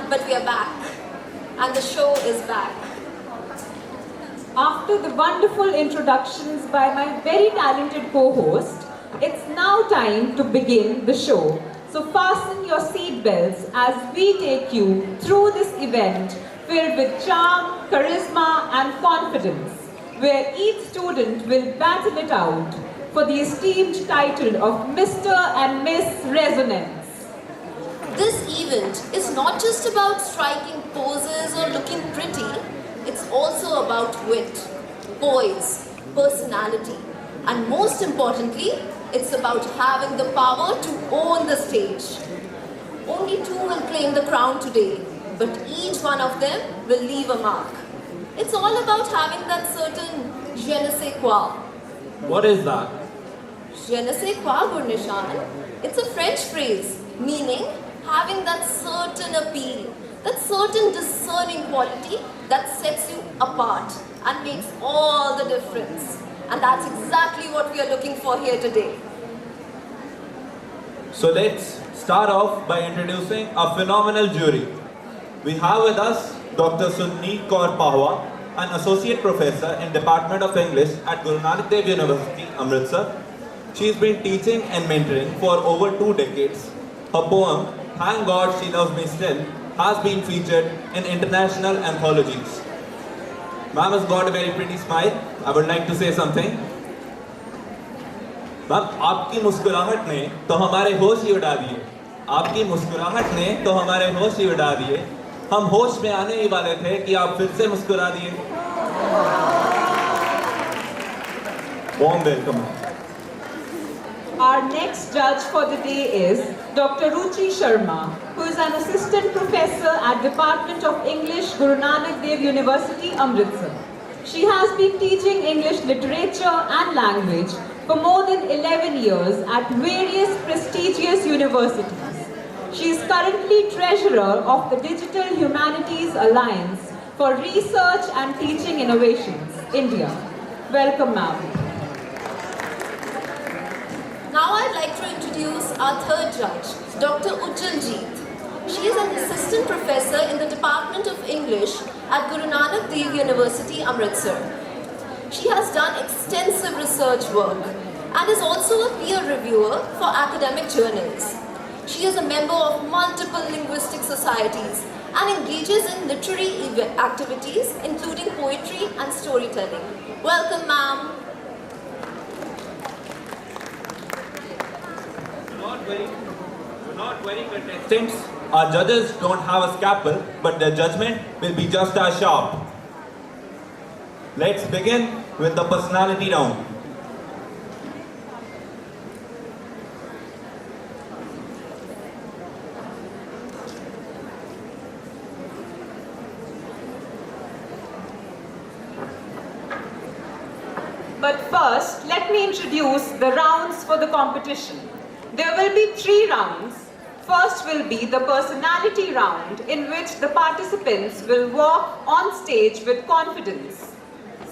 but we are back. And the show is back. After the wonderful introductions by my very talented co-host, it's now time to begin the show. So fasten your seatbelts as we take you through this event filled with charm, charisma and confidence, where each student will battle it out for the esteemed title of Mr. and Miss Resonance. This event is not just about striking poses or looking pretty, it's also about wit, poise, personality, and most importantly, it's about having the power to own the stage. Only two will claim the crown today, but each one of them will leave a mark. It's all about having that certain je ne sais quoi. What is that? Je ne sais quoi, Gurnishan. It's a French phrase meaning having that certain appeal, that certain discerning quality that sets you apart and makes all the difference. And that's exactly what we are looking for here today. So let's start off by introducing a phenomenal jury. We have with us Dr. Sunneet Kaur Pahwa, an Associate Professor in Department of English at Guru Nanak Dev University, Amritsar. She's been teaching and mentoring for over 2 decades. Her poem, Thank God She Loves Me Still, has been featured in international anthologies. Ma'am has got a very pretty smile. I would like to say something. Ma'am आपकी मुस्कुराहट ने तो हमारे होश ही उड़ा दिए। आपकी मुस्कुराहट ने तो हमारे होश ही उड़ा दिए। हम होश में आने ही वाले थे कि आप फिर से मुस्कुरा दिए। Warm welcome. Our next judge for the day is Dr. Ruchi Sharma, who is an assistant professor at Department of English, Guru Nanak Dev University, Amritsar. She has been teaching English literature and language for more than 11 years at various prestigious universities. She is currently treasurer of the Digital Humanities Alliance for Research and Teaching Innovations, India. Welcome, ma'am. Now I'd like to introduce our third judge, Dr. Ujjal Jeet. She is an assistant professor in the Department of English at Guru Nanak Dev University, Amritsar. She has done extensive research work and is also a peer reviewer for academic journals. She is a member of multiple linguistic societies and engages in literary activities including poetry and storytelling. Welcome, ma'am. Not very contestants. Our judges don't have a scalpel, but their judgment will be just as sharp. Let's begin with the personality round. But first, let me introduce the rounds for the competition. There will be 3 rounds. First will be the personality round, in which the participants will walk on stage with confidence.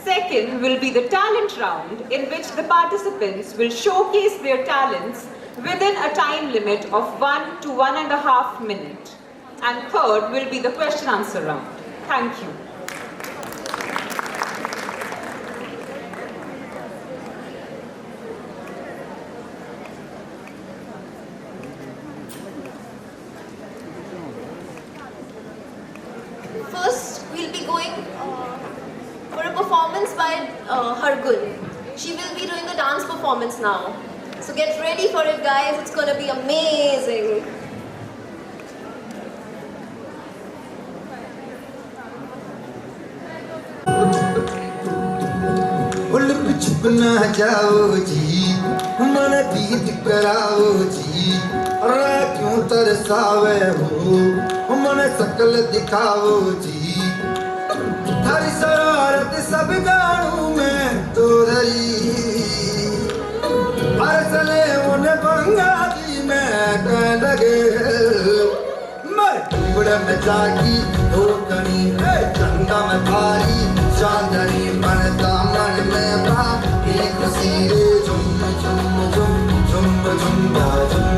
Second will be the talent round, in which the participants will showcase their talents within a time limit of 1 to 1.5 minutes. And third will be the question answer round. Thank you. First, we'll be going for a performance by Hargul. She will be doing a dance performance now. So get ready for it, guys. It's going to be amazing. छुपना जाओ जी मन बीत कराओ जी क्यों तरसावे हो मन सकल दिखाओ जी थारी शरारत सब जानू मैं तो धरी अरसले उन्हें बंगा दी मैं कह लगे मर बुढ़ा में जागी दो कणी चंदा में भारी चांदनी मन दामन में बा एक सीरे झुम झुम झुम झुम झुम झुम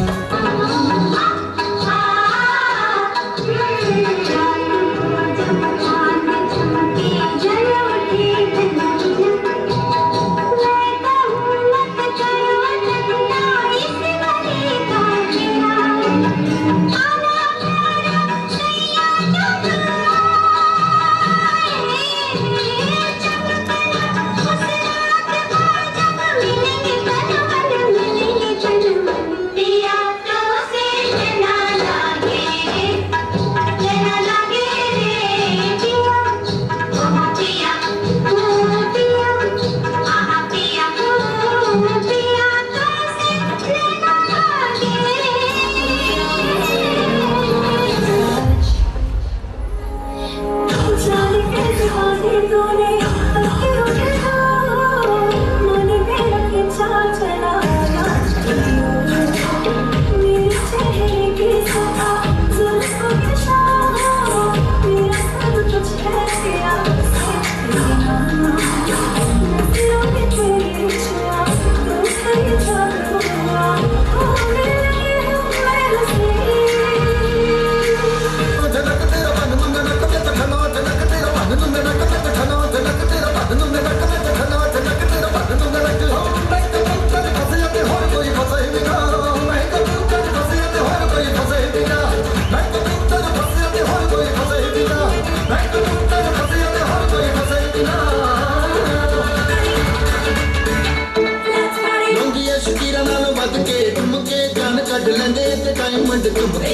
ਕੱਢ ਲੈਂਦੇ ਤੇ ਡਾਇਮੰਡ ਚੁੰਮਕੇ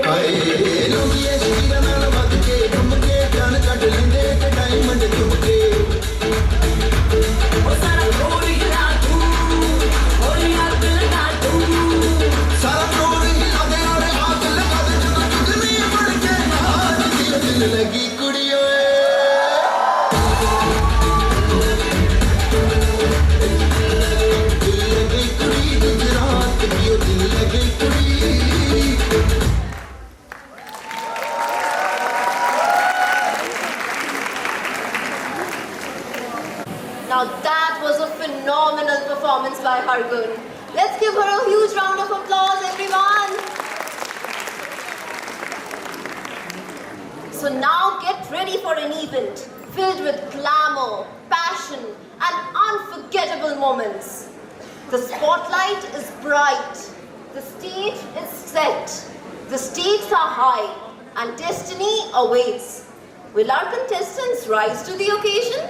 ਹਾਏ ਲੋਕੀਏ ਸ਼ੀਰਾਂ ਨਾਲ ਵੱਧ ਕੇ ਘੁੰਮ ਕੇ ਜਾਨ ਕੱਢ ਲੈਂਦੇ ਤੇ ਡਾਇਮੰਡ ਚੁੰਮਕੇ ਸਾਰਾ ਫਲੋਰ ਹਿਲਾ ਦੇ ਔਰ ਅੱਗ ਲਗਾ ਦੇ ਜਦੋਂ ਚੁਗਲੀ ਬਣ ਕੇ ਨਾਚਦੀ ਦਿਲ ਲੱਗੀ ਕੁੜੀ ਓਏ ਦਿਲ ਲੱਗੀ ਕੁੜੀ ਗੁਜਰਾਤ ਦੀ ਓ ਦਿਲ ਲੱਗੀ ਕੁੜੀ Now that was a phenomenal performance by Hargun. Let's give her a huge round of applause, everyone. So now get ready for an event filled with glamour, passion, and unforgettable moments. The spotlight is bright, the stage is set, the stakes are high, and destiny awaits. Will our contestants rise to the occasion?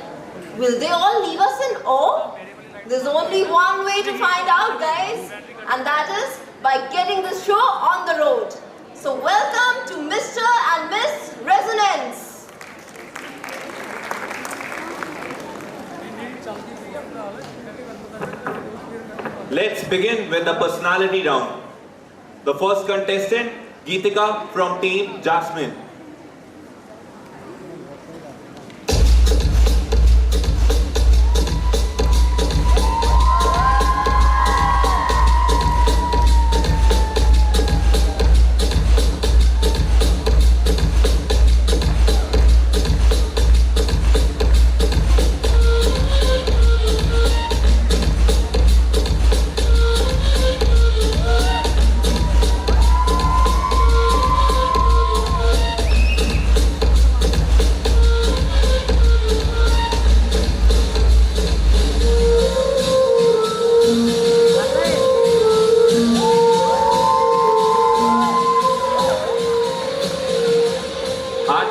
Will they all leave us in awe? There's only one way to find out, guys, and that is by getting the show on the road. So welcome to Mr. and Miss Resonance. Let's begin with the personality round. The first contestant, Geetika from Team Jasmine.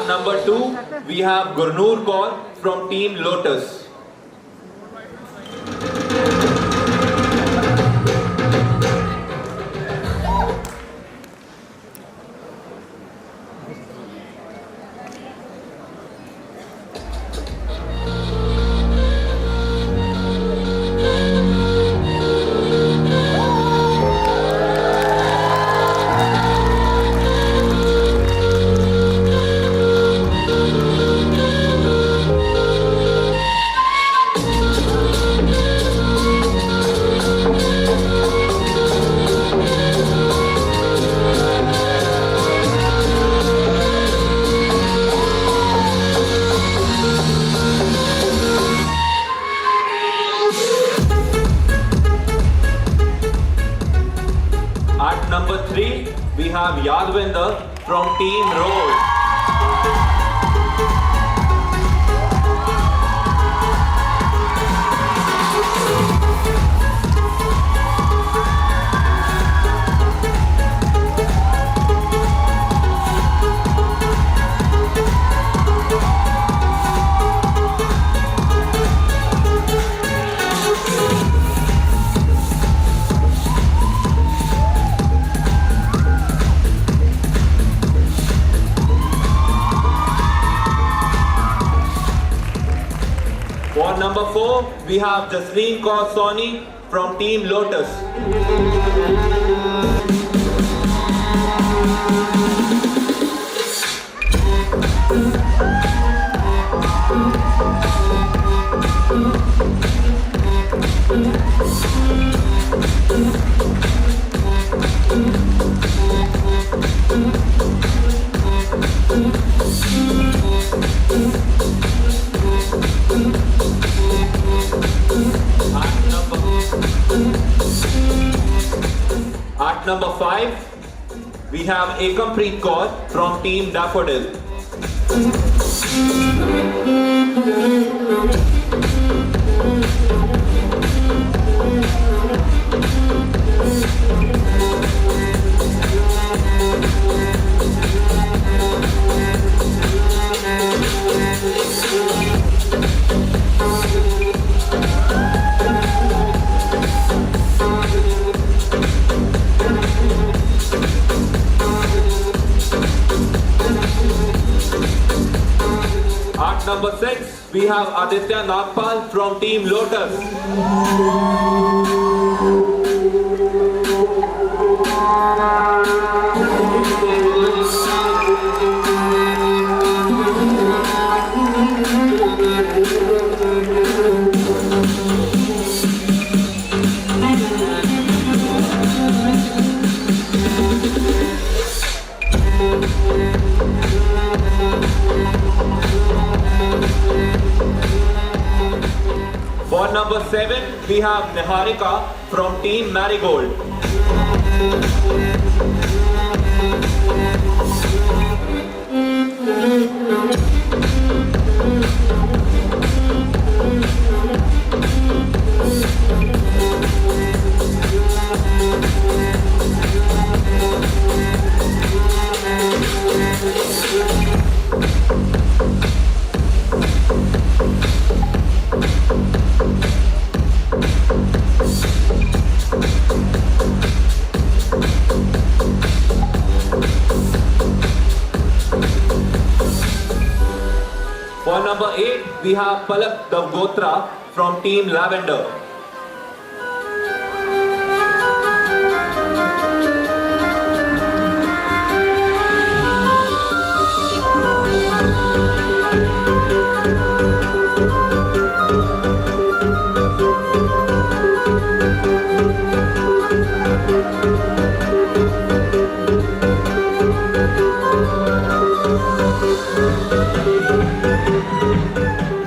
Number 2, we have Gurnoor Kaur from Team Lotus. At number 3, we have Yadvinder from Team Rose. For number 4, we have Jasleen Kaur Soni from Team Lotus. At number 5, we have Ekampreet Kaur from Team Daffodil. students, we have Aditya Nagpal from Team Lotus. For number 7, we have Niharika from Team Marigold. For number 8, we have Palak Davgotra from Team Lavender.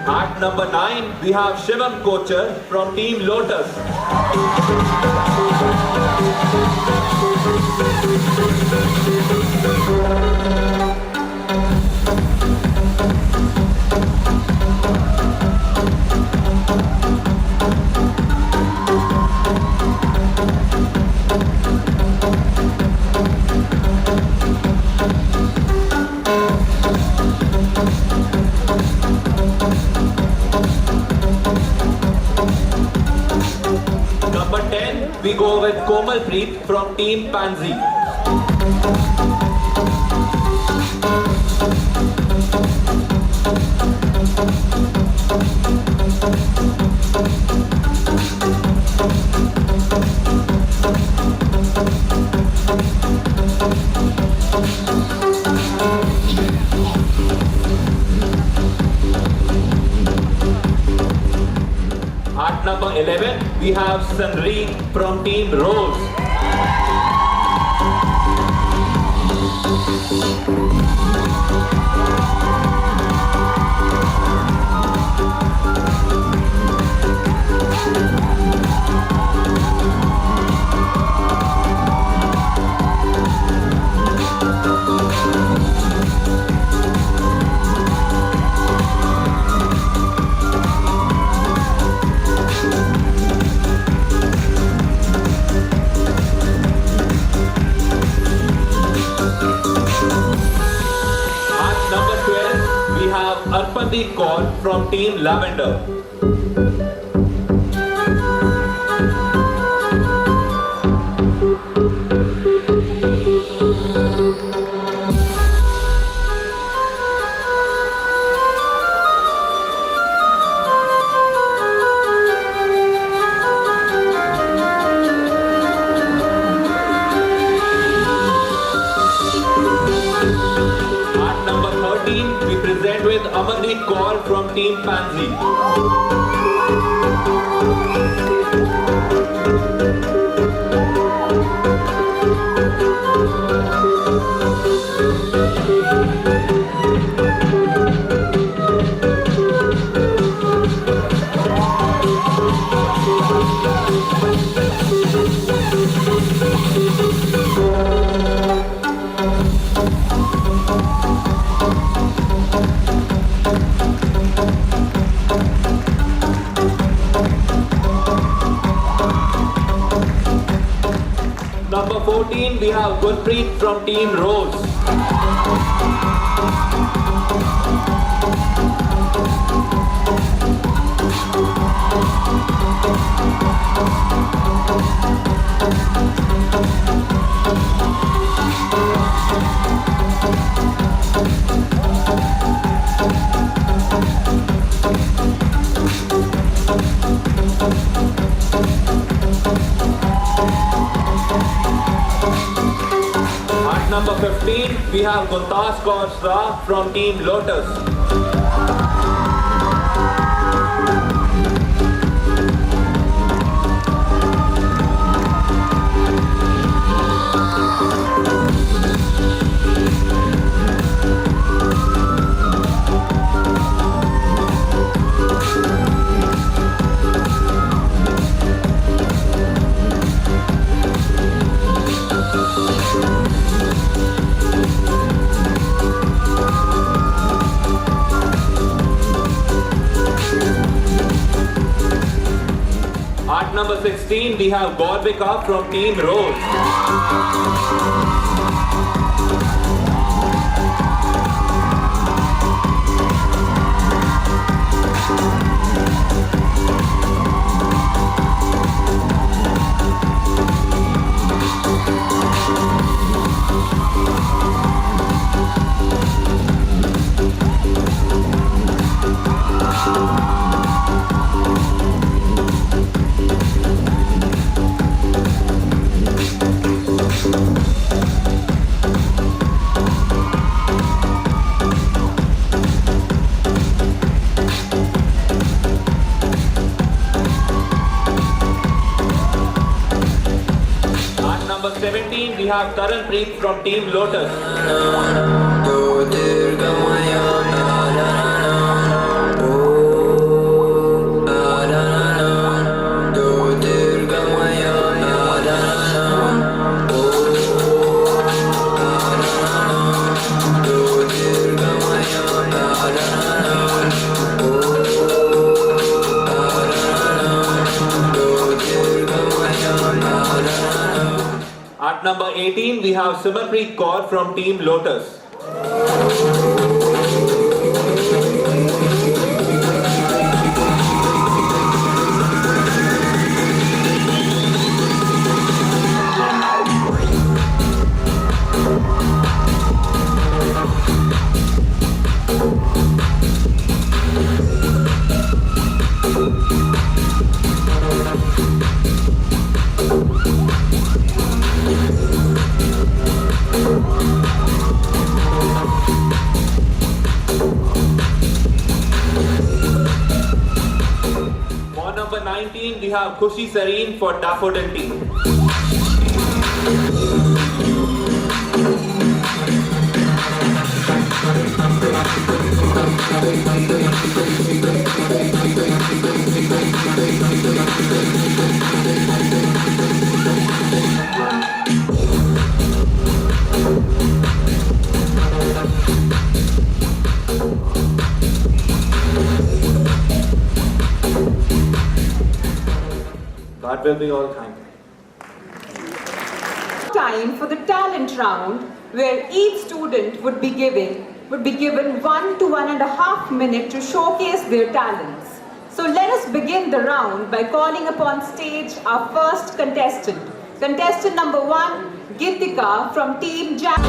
At number 9, we have Shivam Kochar from Team Lotus. Number 10, we go with Komal Preet from Team Pansy. At number 11, we have Sanri from Team Rose. At number 12, we have Arpandeep Kaur from Team Lavender. At number 13, we present with Amandeep Kaur from Team Pansy. Number 14, we have Gurpreet from Team Rose. 18, we have Guntas Kaur Shah from Team Lotus. At number 16, we have Gorvika from Team Rose. At number 17, we have Karan Preet from Team Lotus. At number 18, we have Simarpreet Kaur from Team Lotus. For number 19, we have Khushi Sareen for Daffodil Team. That will be all. Thank you. Time for the talent round, where each student would be given 1 to 1.5 minutes to showcase their talents. So let us begin the round by calling upon stage our first contestant. Contestant number 1, Gitika from Team Jack.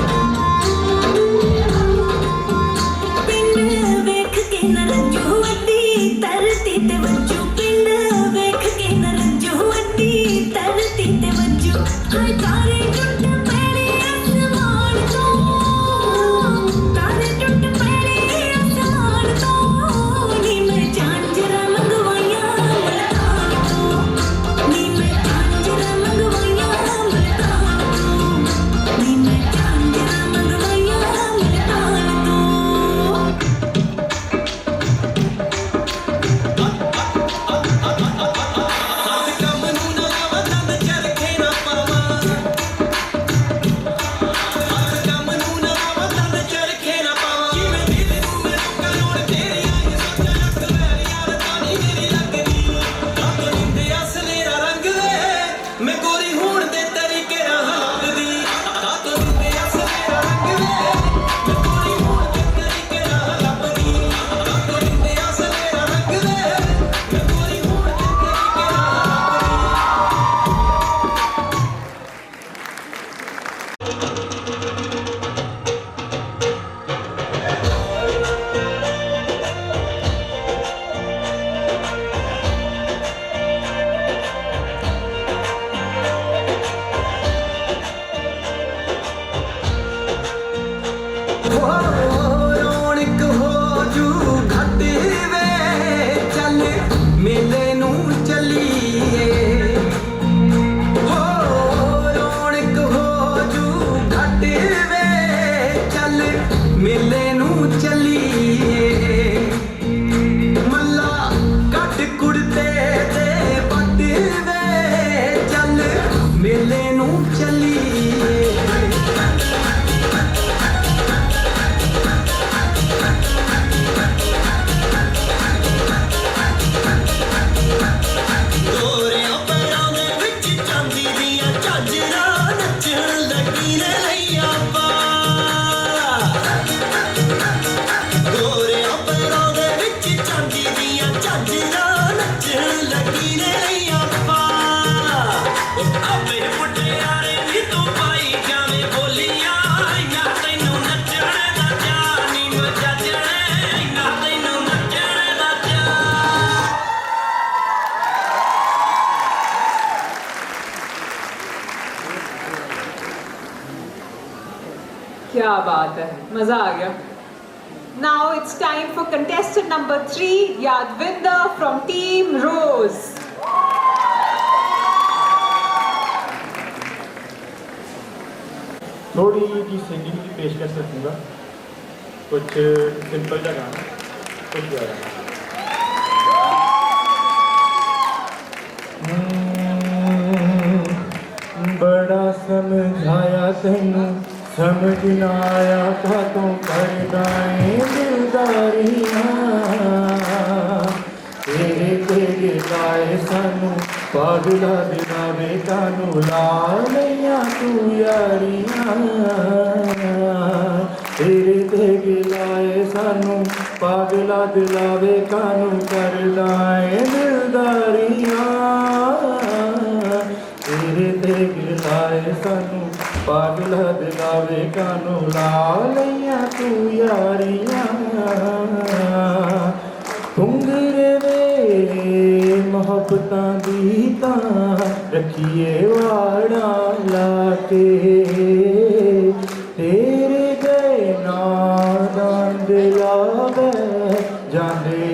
क्या बात है, मजा आ गया. Now it's time for contestant number 3, Yadvinder from Team Rose. थोड़ी जी singing की पेशकश रखूँगा, कुछ सिंपल सा गाना, कुछ ज़्यादा. बड़ा समझाया तैनू समझ ना आया था तू करदाएं दिलदारियां तेरे तेरे लाए सानू पागला दिलावे कानू ला लैया तू यारियां तेरे तेरे लाए सानू पागला दिलावे कानू करदाएं दिलदारियां तेरे तेरे लाए सानू पागला दिलावे कानू ला लैया तू यारियां तुंगरे वे मोहब्बतां दी तां रखिए वाड़ा लाके तेरे गए नादान दिलावे जांदे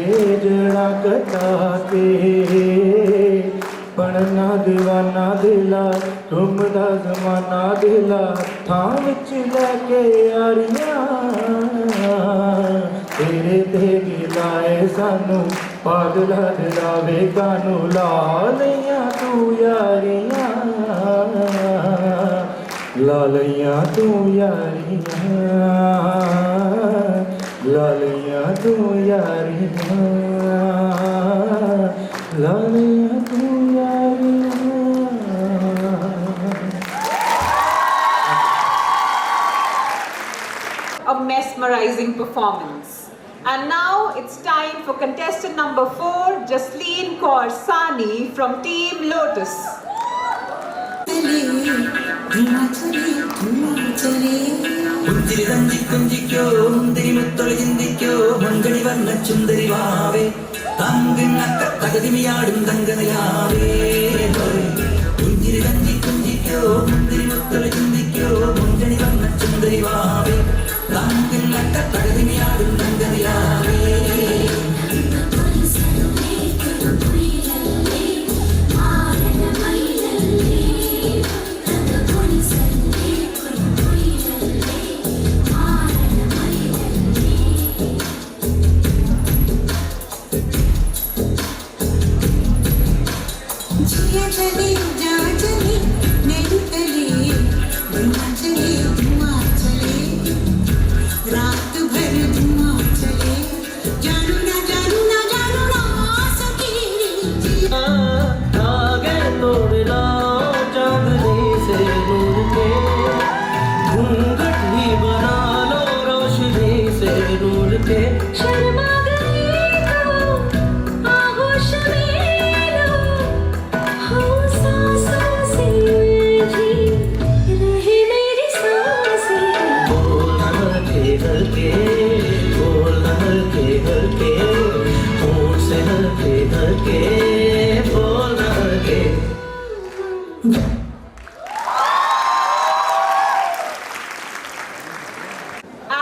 जड़ा कटा के पढ़ना दीवाना दिला घूमदा जमाना दिला थां विच लैके यारियां तेरे ते गिलाए सानू पागला दिलावे कानू ला लैया तू यारियां ला लैया तू यारियां ला लैया तू यारियां ला लैया तू A mesmerizing performance. And now it's time for contestant number 4, Jasleen Kaur Sani from Team Lotus. പുഞ്ചിരി തഞ്ചി കുഞ്ചിക്കോ മുന്തിരി മുത്തൊളി ചിന്തിക്കോ മങ്കണി വർണ്ണ ചുന്ദരി വാവേ തങ്കിണ്ണക്ക തകതിമിയാടും തങ്കനയാവേ പുഞ്ചിരി തഞ്ചി കുഞ്ചിക്കോ മുന്തിരി മുത്തൊളി ചിന്തിക്കോ മങ്കണി വർണ്ണ ചുന്ദരി വാവേ തങ്കിണ്ണക്ക തകതിമിയാടും തങ്കനയാവേ शर्मा गई तो आगोश में लो हो सांसों से जी रहे मेरी सांसें बोलना हल्के हल्के बोलना हल्के हल्के होंठ से हल्के हल्के बोलना हल्के.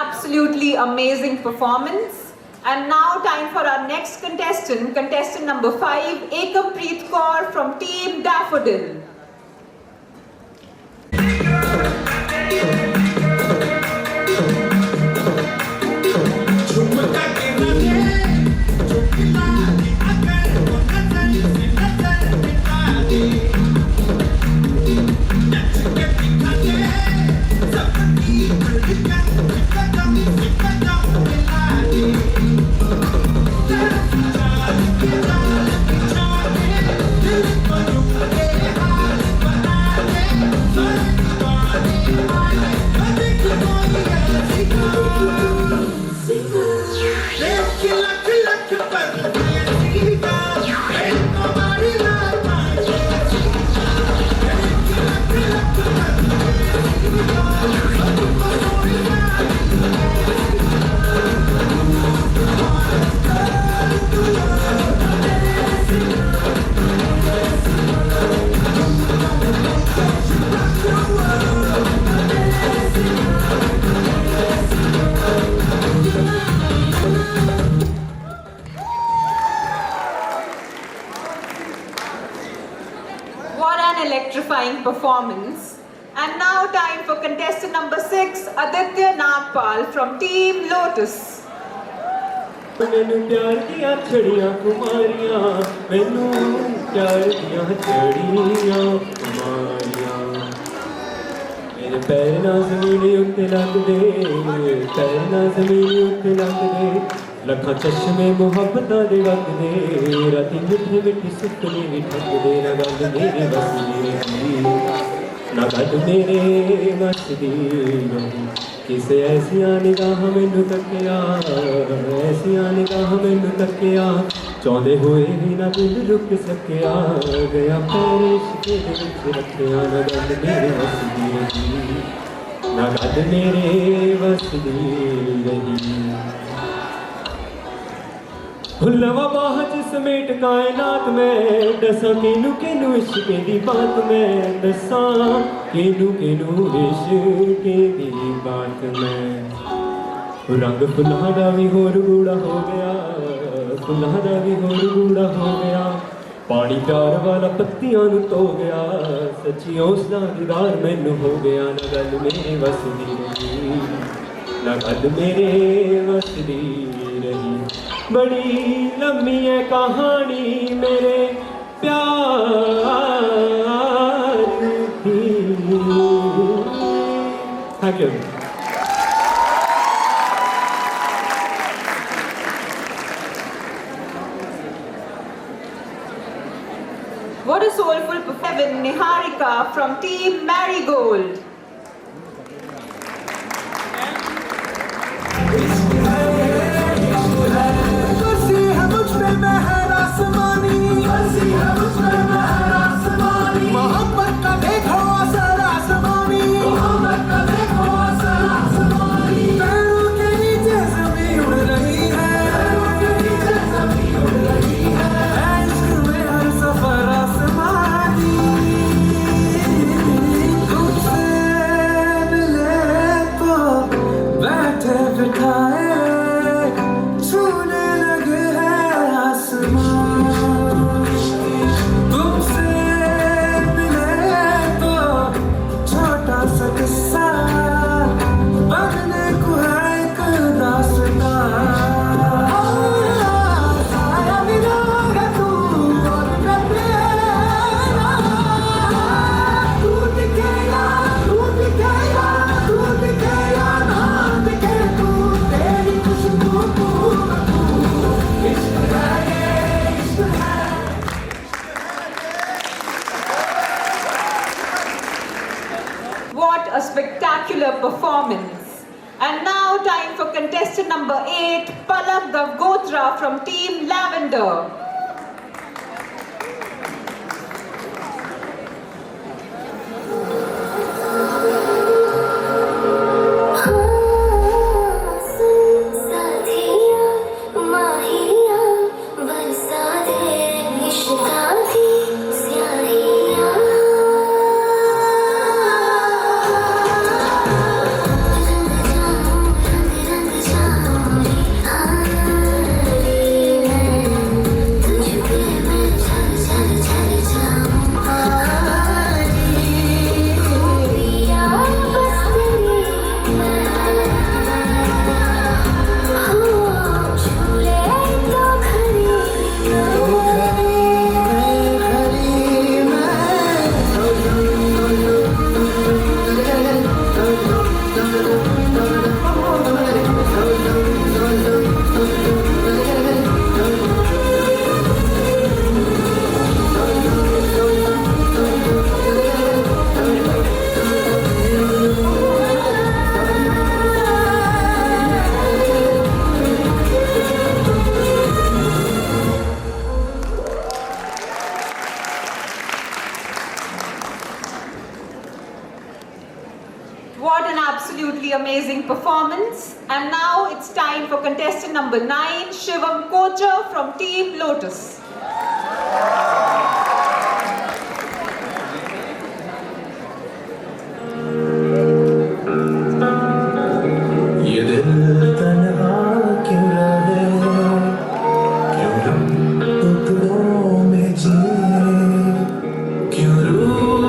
Absolutely amazing performance. And now time for our next contestant, contestant number 5, Ekampreet Kaur from Team Daffodil. Bye. electrifying performance. And now time for contestant number 6, Aditya Nagpal from Team Lotus. मैनू प्यार दिया छड़ियां कुमारियां मैनू प्यार दिया छड़ियां कुमारियां मेरे पैर ना ज़मीन उत्ते लगदे पैर ना ज़मीन उत्ते लगदे लखां चश्मे मुहब्बतां दे वगदे राती मिठी मिठी सुपने भी ठगदे ना गल मेरे बस दी ना गल मेरे बस दी किसे ऐसियां निगाह मैनू तकिया ऐसियां निगाह मैनू तकिया चाहते हुए भी ना दिल रुक सकिया गया पैर इश्के दे विच रखिया ना गल मेरे बस दी रही ना गल मेरे बस दी रही हुल्लवा बाह च समेट कायनात में दसां किनू इश्के दी बात में दसां किनू इश्के दी बात में रंग फुल्लां दा भी होर गूड़ा हो गया फुल्लां दा भी होर गूड़ा हो गया पानी प्यार वाला पत्तियां नू धो गया सच्ची हौसला दीदार मैनू हो गया ना गल मेरे वस दी रही ना गल मेरे वस दी रही बड़ी लम्मी है कहानी मेरे प्यार की thank you What a soulful performance, Niharika from Team Marigold. मोहब्बत का देखो असर आसमानी मोहब्बत का देखो असर आसमानी पैरों के नीचे ज़मीं उड़ रही है पैरों के नीचे ज़मीं उड़ रही है इश्क में हर सफर आसमानी तुमसे मिले तो बैठे बिठाए छूने लगे हैं आसमान तुमसे मिले तो छोटा सा किस्सा बनने को है एक दास्तां साया मिलोगे तू और मैं तेरा तू दिखेगा ना दिखे तू तेरी खुशबू तू इश्क है ये इश्क है What a spectacular performance. And now time for contestant number 8, Palak Gavgotra from Team Lavender. साथिया माहिया बरसा दे इश्क़ा की स्याहिया रंग जाऊं हारी मैं तुझ पे मैं चल जाऊं हारी पिया बस तेरी मैं झूले तो खरी What an absolutely amazing performance. And now it's time for contestant number 9, Shivam Kocher from Team Lotus. ये दिल तन्हा क्यों रहे क्यों हम टुकड़ों में जिए क्यों रूठ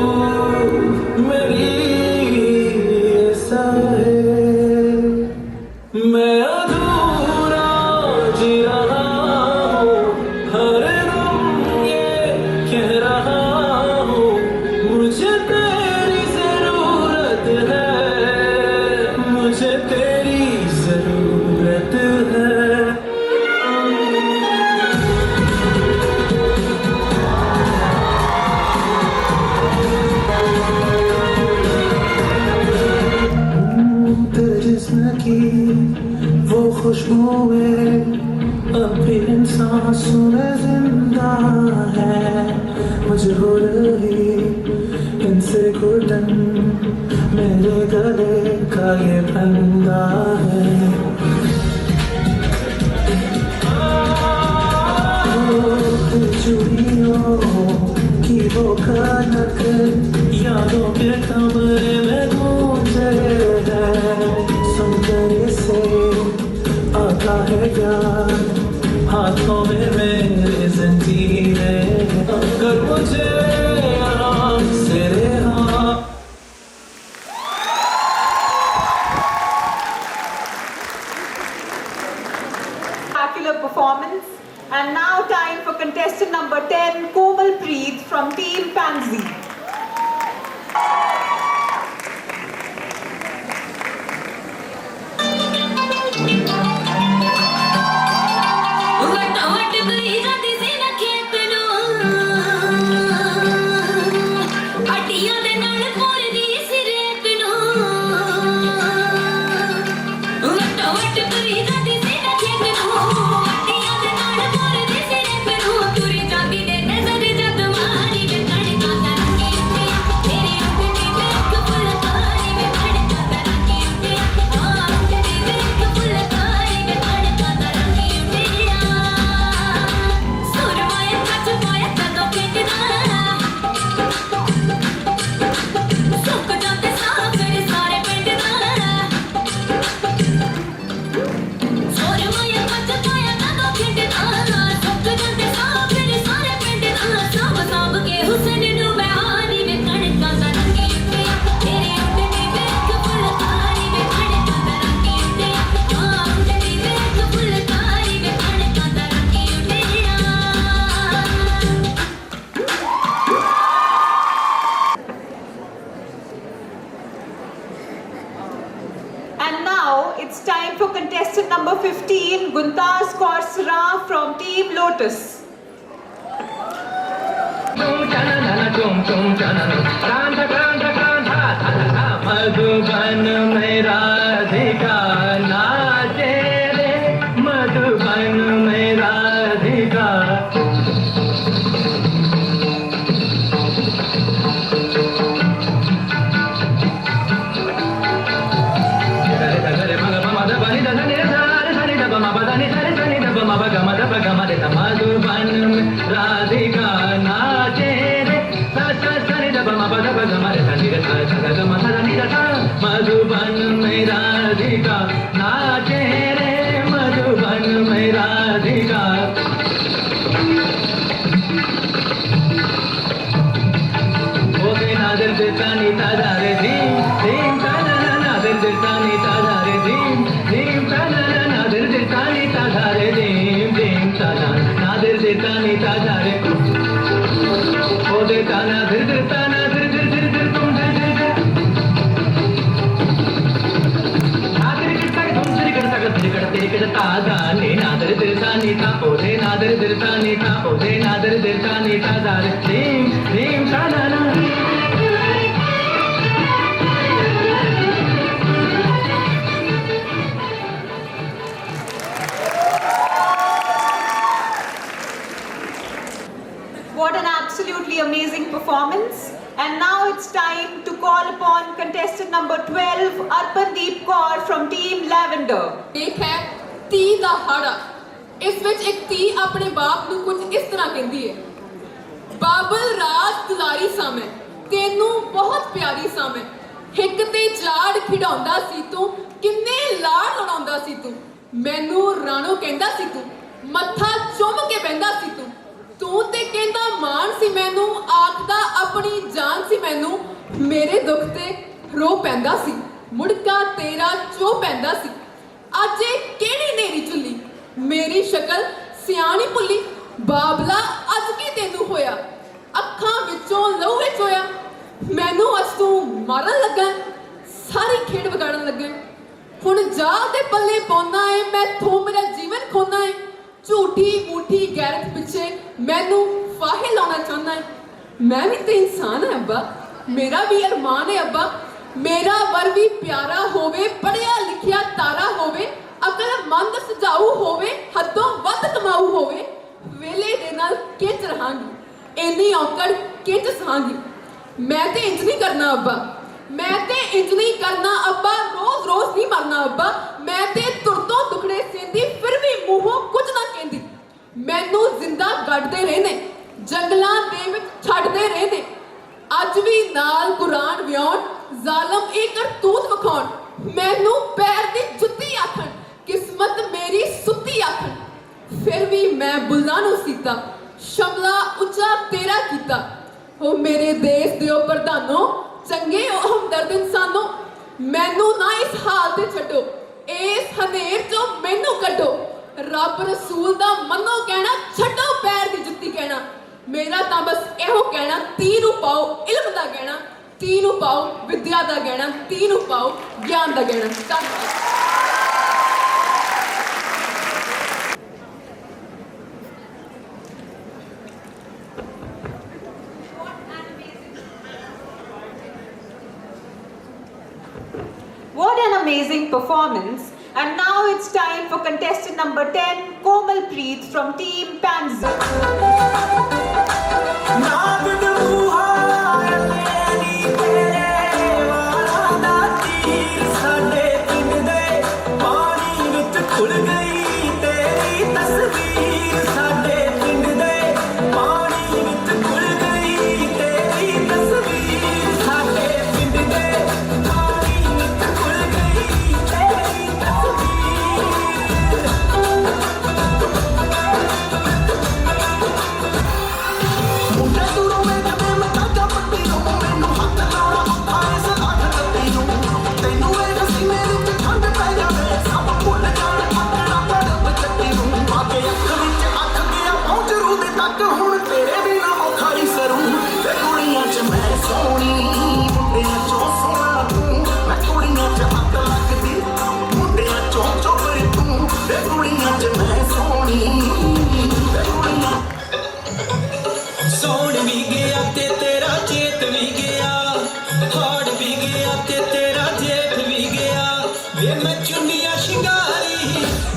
आंसू में जिंदा है मुझे हो रही इनसे घुटन मेरे गले का ये फंदा है चूड़ियों की वो खनक यादों के कमरे में गूंजे है सौंदर्य से आता है ज्ञान हाथों में मेरे जंजीरें अगर मुझे आराम से रहा Spectacular performance. And now time for contestant number 10, Komal Preet from Team Pansy. And now it's time for contestant number 15, Guntas Korsara from Team Lotus. Madhuban में राधिका नाचे रे मधुबन में राधिका मधुबन में राधिका नाचे रे मधुबन में राधिका नाचे रे मधुबन में राधिका ओके नादर देतानी ताजा रे धीम धीम ताना नादर देतानी ताजा रे धीम धीम ताना नादर देतानी ताजा रे धीम धीम ताना नादर देतानी ताजा रे ओ देताना धीर धीर ताना धीर धीर धीर धीर तुम धीर धीर धीर नादर गिरता तुम धीर गिरता धीर गिरता ताजा ने नादर देतानी ता ओदे नादर देतानी ता ओदे नादर देतानी ताजा रे धीम धीम ताना ना What an absolutely amazing performance. And now it's time to call upon contestant number 12, Arpandeep Kaur from Team Lavender. एक है ती दा हाड़ा इस विच एक ती अपने बाप नू कुछ इस तरह कहती है बाबल राज दुलारी सामे तेनू बहुत प्यारी सामे हिक ते जाड़ खिडाउंदा सी तू किन्ने लाड़ लड़ाउंदा सी तू मैनू राणो कहंदा सी तू मत्था चुम के बहंदा सी तू तू ते कहंदा मान सी मैनू आखदा अपनी जान सी मैनू मेरे दुख ते रो पैंदा सी मुड़का तेरा चो पैंदा सी अज केड़ी नेरी चुली मेरी शक्ल सियाणी भुली बाबला अज की तेनू होया अखां विचों लहू विच होया मैनू अज तू मारन लगा सारी खेड़ बिगाड़न लगा हुण जा ते पल्ले पौना है मैथों मेरा जीवन खोना है झूठी मूठी गैरत पिछे मैनू फाहे लाना चाहना है मैं भी तो इंसान है अब्बा मेरा भी अरमान है अब्बा मेरा वर भी प्यारा होवे पढ़िया लिखिया तारा होवे अकलमंद सुझाऊ होवे हदों वध कमाऊ होवे ਵੇਲੇ ਦੇ ਨਾਲ ਕਿੰਝ ਰਹਾਂਗੀ, ਇੰਨੀ ਔਕੜ ਕਿੰਝ ਸਹਾਂਗੀ। ਮੈਂ ਤੇ ਇੰਜ ਨਹੀਂ ਕਰਨਾ ਅੱਬਾ, ਮੈਂ ਤੇ ਇੰਜ ਨਹੀਂ ਕਰਨਾ ਅੱਬਾ, ਰੋਜ਼ ਰੋਜ਼ ਨਹੀਂ ਮਰਨਾ ਅੱਬਾ। ਮੈਂ ਤੇ ਤੁਰਤੋਂ ਟੁਕੜੇ ਸਹਿੰਦੀ, ਫਿਰ ਵੀ ਮੂੰਹੋਂ ਕੁਝ ਨਾ ਕਹਿੰਦੀ। ਮੈਨੂੰ ਜ਼ਿੰਦਾ ਗੱਡਦੇ ਰਹੇ ਨੇ, ਜੰਗਲਾਂ ਦੇ ਵਿੱਚ ਛੱਡਦੇ ਰਹੇ ਨੇ। ਅੱਜ ਵੀ ਨਾਲ ਕੁਰਾਨ ਵਿਆਉਣ, ਜ਼ਾਲਮ ਇਹ ਕਰਤੂਤ ਵਿਖਾਉਣ, ਮੈਨੂੰ ਪੈਰ ਦੀ ਜੁੱਤੀ ਆਖਣ, ਕਿਸਮਤ ਮੇਰੀ ਸੁੱਤੀ ਆਖਣ। ਫਿਰ ਵੀ ਮੈਂ ਬੁੱਲਾਂ ਨੂੰ ਸੀਤਾ, ਸ਼ਮਲਾ ਉੱਚਾ ਤੇਰਾ ਕੀਤਾ। ਹੋ ਮੇਰੇ ਦੇਸ਼ ਦਿਓ ਪ੍ਰਧਾਨੋ, ਚੰਗੇ ਹੋ ਹਮਦਰਦ ਇਨਸਾਨੋ। ਮੈਨੂੰ ਨਾ ਇਸ ਹਾਲ ਤੇ ਛੱਡੋ, ਇਸ ਹਨੇਰ ਚੋਂ ਮੈਨੂੰ ਕੱਢੋ। ਰੱਬ ਰਸੂਲ ਦਾ ਮੰਨੋ ਕਹਿਣਾ, ਛੱਡੋ ਪੈਰ ਦੀ ਜੁੱਤੀ ਕਹਿਣਾ। ਮੇਰਾ ਤਾਂ ਬਸ ਇਹੋ ਕਹਿਣਾ, ਧੀ ਨੂੰ ਪਾਓ ਇਲਮ ਦਾ ਗਹਿਣਾ, ਧੀ ਨੂੰ ਪਾਓ ਵਿਦਿਆ ਦਾ ਗਹਿਣਾ, ਧੀ ਨੂੰ ਪਾਓ ਗਿਆਨ ਦਾ ਗਹਿਣਾ। ਧੰਨਵਾਦ। What an amazing performance. And now it's time for contestant number 10, Komalpreet from Team Pansy.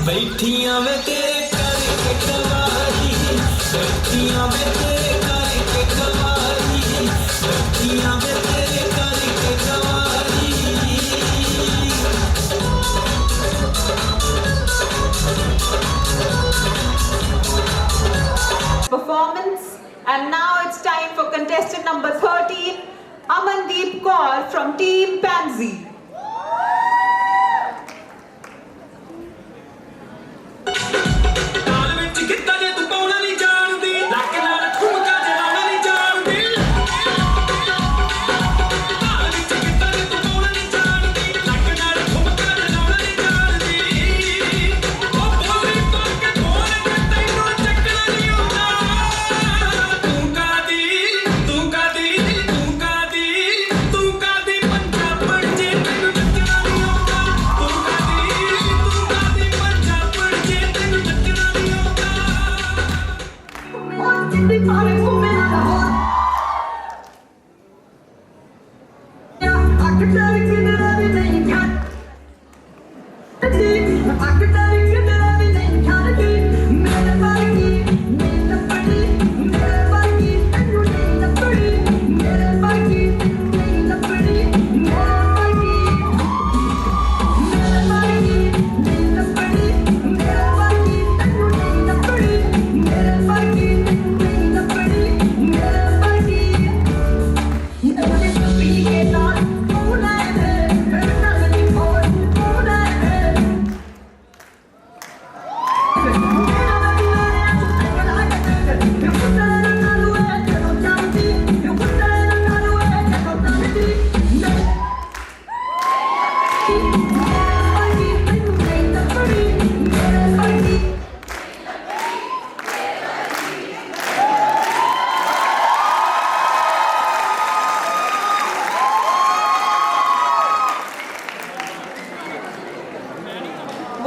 बैठियां वे तेरे करके कवारी, बैठियां वे तेरे करके कवारी, बैठियां वे तेरे करके कवारी। Performance. And now it's time for contestant number 13, Amandeep Kaur from Team Pansy.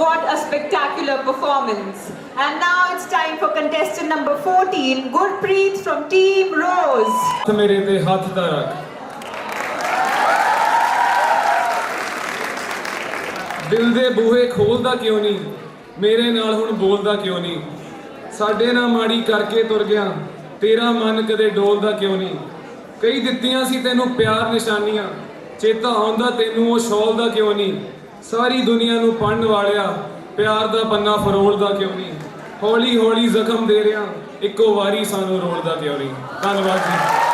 What a spectacular performance. And now it's time for contestant number 14, Gurpreet from Team Rose. ਮੇਰੇ ਤੇ ਹੱਥ ਦਾ ਰੱਖ, ਦਿਲ ਦੇ ਬੂਹੇ ਖੋਲਦਾ ਕਿਉਂ ਨਹੀਂ, ਮੇਰੇ ਨਾਲ ਹੁਣ ਬੋਲਦਾ ਕਿਉਂ ਨਹੀਂ। ਸਾਡੇ ਨਾਲ ਮਾੜੀ ਕਰਕੇ ਤੁਰ ਗਿਆ, ਤੇਰਾ ਮਨ ਕਦੇ ਡੋਲਦਾ ਕਿਉਂ ਨਹੀਂ। ਕਈ ਦਿੱਤੀਆਂ ਸੀ ਤੈਨੂੰ ਪਿਆਰ ਨਿਸ਼ਾਨੀਆਂ, ਚੇਤਾ ਆਉਂਦਾ ਤੈਨੂੰ ਉਹ ਸ਼ੌਲ ਦਾ ਕਿਉਂ ਨਹੀਂ। ਸਾਰੀ ਦੁਨੀਆ ਨੂੰ ਪੜਨ ਵਾਲਿਆ, ਪਿਆਰ ਦਾ ਪੰਨਾ ਫਰੋਲਦਾ ਕਿਉਂ ਨਹੀਂ। ਹੌਲੀ ਹੌਲੀ ਜ਼ਖਮ ਦੇ ਰਿਹਾ, ਇੱਕੋ ਵਾਰੀ ਸਾਨੂੰ ਰੋਲਦਾ ਕਿਉਂ ਨਹੀਂ। ਧੰਨਵਾਦ ਜੀ।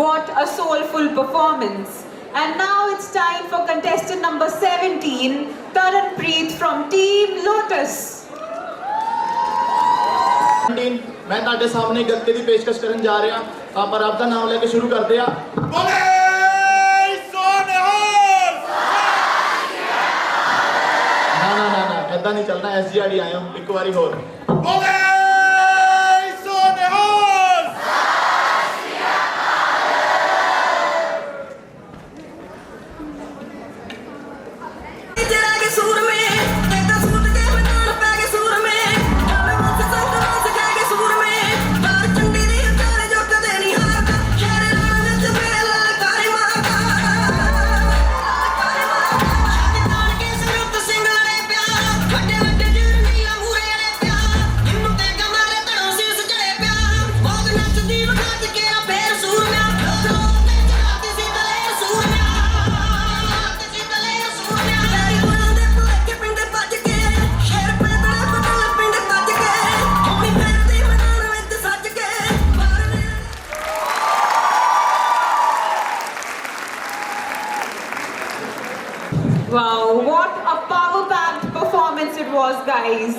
What a soulful performance. And now it's time for contestant number 17, Taranpreet from Team Lotus. मैं ਤੁਹਾਡੇ ਸਾਹਮਣੇ ਗੱਤੇ ਦੀ ਪੇਸ਼ਕਸ਼ ਕਰਨ ਜਾ ਰਿਹਾ। ਆਪਾਂ ਰੱਬ ਦਾ ਨਾਮ ਲੈ ਕੇ ਸ਼ੁਰੂ ਕਰਦੇ ਆ। ਬੋਲੇ ਸੋਨਿਹਾਲ। ਨਾ ਐਦਾਂ ਨਹੀਂ ਚੱਲਣਾ। SGRD ਆਇਓ ਇੱਕ ਵਾਰੀ ਹੋਰ। ਬੋਲੇ Wow, what a power-packed performance it was, guys.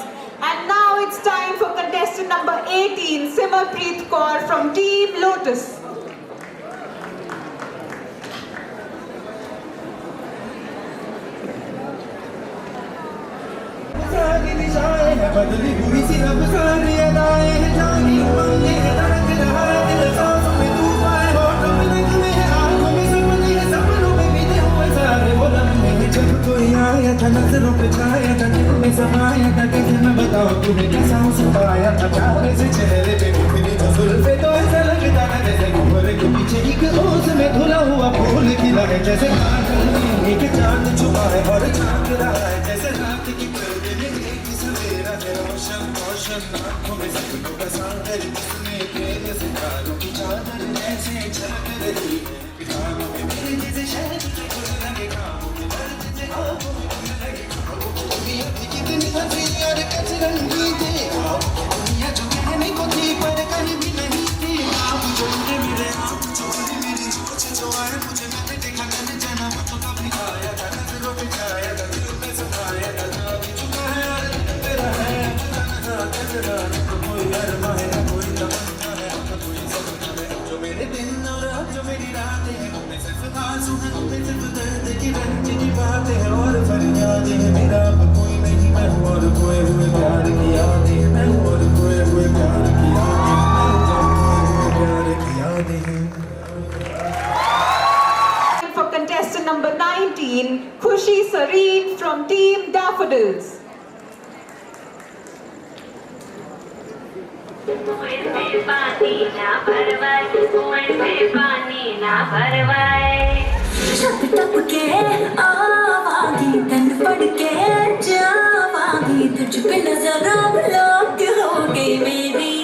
And now it's time for contestant number 18, Simarpreet Kaur from Team Lotus. बदली हुई सी अब सारी अदाएं हैं, जानी उमंगे हैं, धड़क रहा है दिल, सांसों में तूफान, होठों में नगमे हैं, आंखों में सपने हैं, सपनों में बीते हुए सारे वो लम्हे हैं। जब कोई आया था नजरों पे छाया था, दिल में समाया था, कैसे मैं बताऊं तुम्हें कैसा हूँ पाया था। प्यारे से चेहरे पे उठनी तो जुल्फे, तो ऐसा लगता था जैसे घूमर के पीछे एक ओस में धुला हुआ फूल खिला है। जैसे बादल में एक चांद छुपा है और चांद रहा है, जैसे रात की पर्दे में एक सवेरा है। रोशन रोशन आंखों में सपनों का सागर, जिसमें तेरे सितारों की चादर ऐसे झलक रही है। कानों में मेरे जैसे शहद के फूल लगे, कानों में दर्द से आंखों में फूल लगे। दुनिया भी कितनी हंसी और कचरंगी थी, दुनिया जो कहने को थी पर कहीं भी नहीं थी। आप छोड़े मेरे आप छोड़े मेरी सोच जो आए मुझे, मैंने देखा कल जना तो कभी आया था, नजरों पे छाया था, दिल में समाया था। जो अभी चुका है तेरा है तेरा, कोई अरमा है ना कोई तमन्ना है ना कोई सपना है। जो मेरे दिन और जो मेरी रातें हैं, उनमें सिर्फ आंसू हैं, उनमें सिर्फ दर्द की रंज की बातें हैं और फरियादें हैं। मेरा अब कोई नहीं, मैं हूँ और खोए हुए प्यार की यादें, मैं हूँ और खोए हुए प्यार की यादें, मैं हूँ प्यार की यादें। For contestant number 19, Khushi Sareen from Team Daffodils. छत टप के आवागी, तन पड़ के जावागी, तुझ पे नजर अब लोग हो गई मेरी।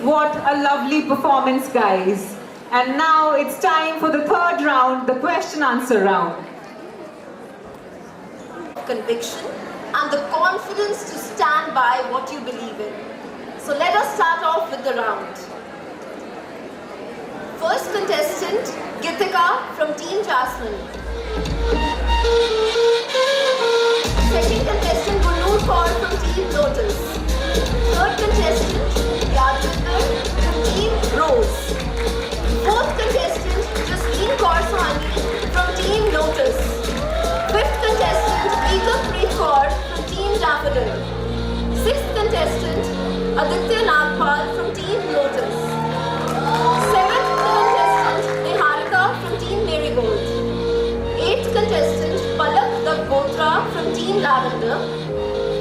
What a lovely performance, guys. And now it's time for the third round, the question answer round. Conviction and the confidence to stand by what you believe in. So let us start off with the round. First contestant, Gitika from Team Jasmine. Second contestant, Gulnoor Kaur from Team Lotus. Third contestant, Yadvinder from Team Rose. Fourth contestant, Jasleen Kaur Sahni from Team Lotus. Fifth contestant, Geeta Kaur from Team Daffodil. Sixth contestant, Aditya Nagpal from Team Lotus. Seventh contestant, Niharika from Team Marigold. Eighth contestant, Palak Dagbotra from Team Lavender.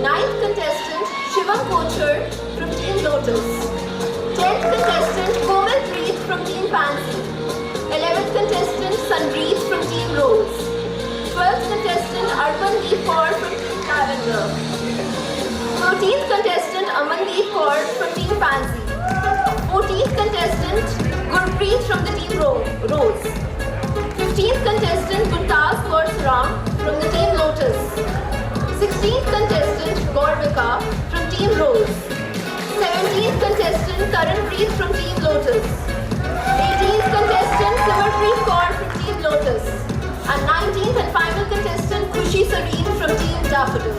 Ninth contestant, Shivam Kochar from Team Lotus. 10th contestant, Komal Preet from Team Pansy. 11th contestant, Sanjeev from Team Rose. 12th contestant, Arpandeep Kaur from Team Lavender. 13th contestant, Amandeep Kaur from Team Pansy. 14th contestant, Gurpreet from the Team Rose. 15th contestant, Gurtaz Kaur Saram from the Team Lotus. 16th contestant, Gaurvika from Team Rose. 17th contestant, Karanpreet from Team Lotus. 18th contestant, Simarpreet Kaur from Team Lotus. And 19th and final contestant, Khushi Sareen from Team Daffodil.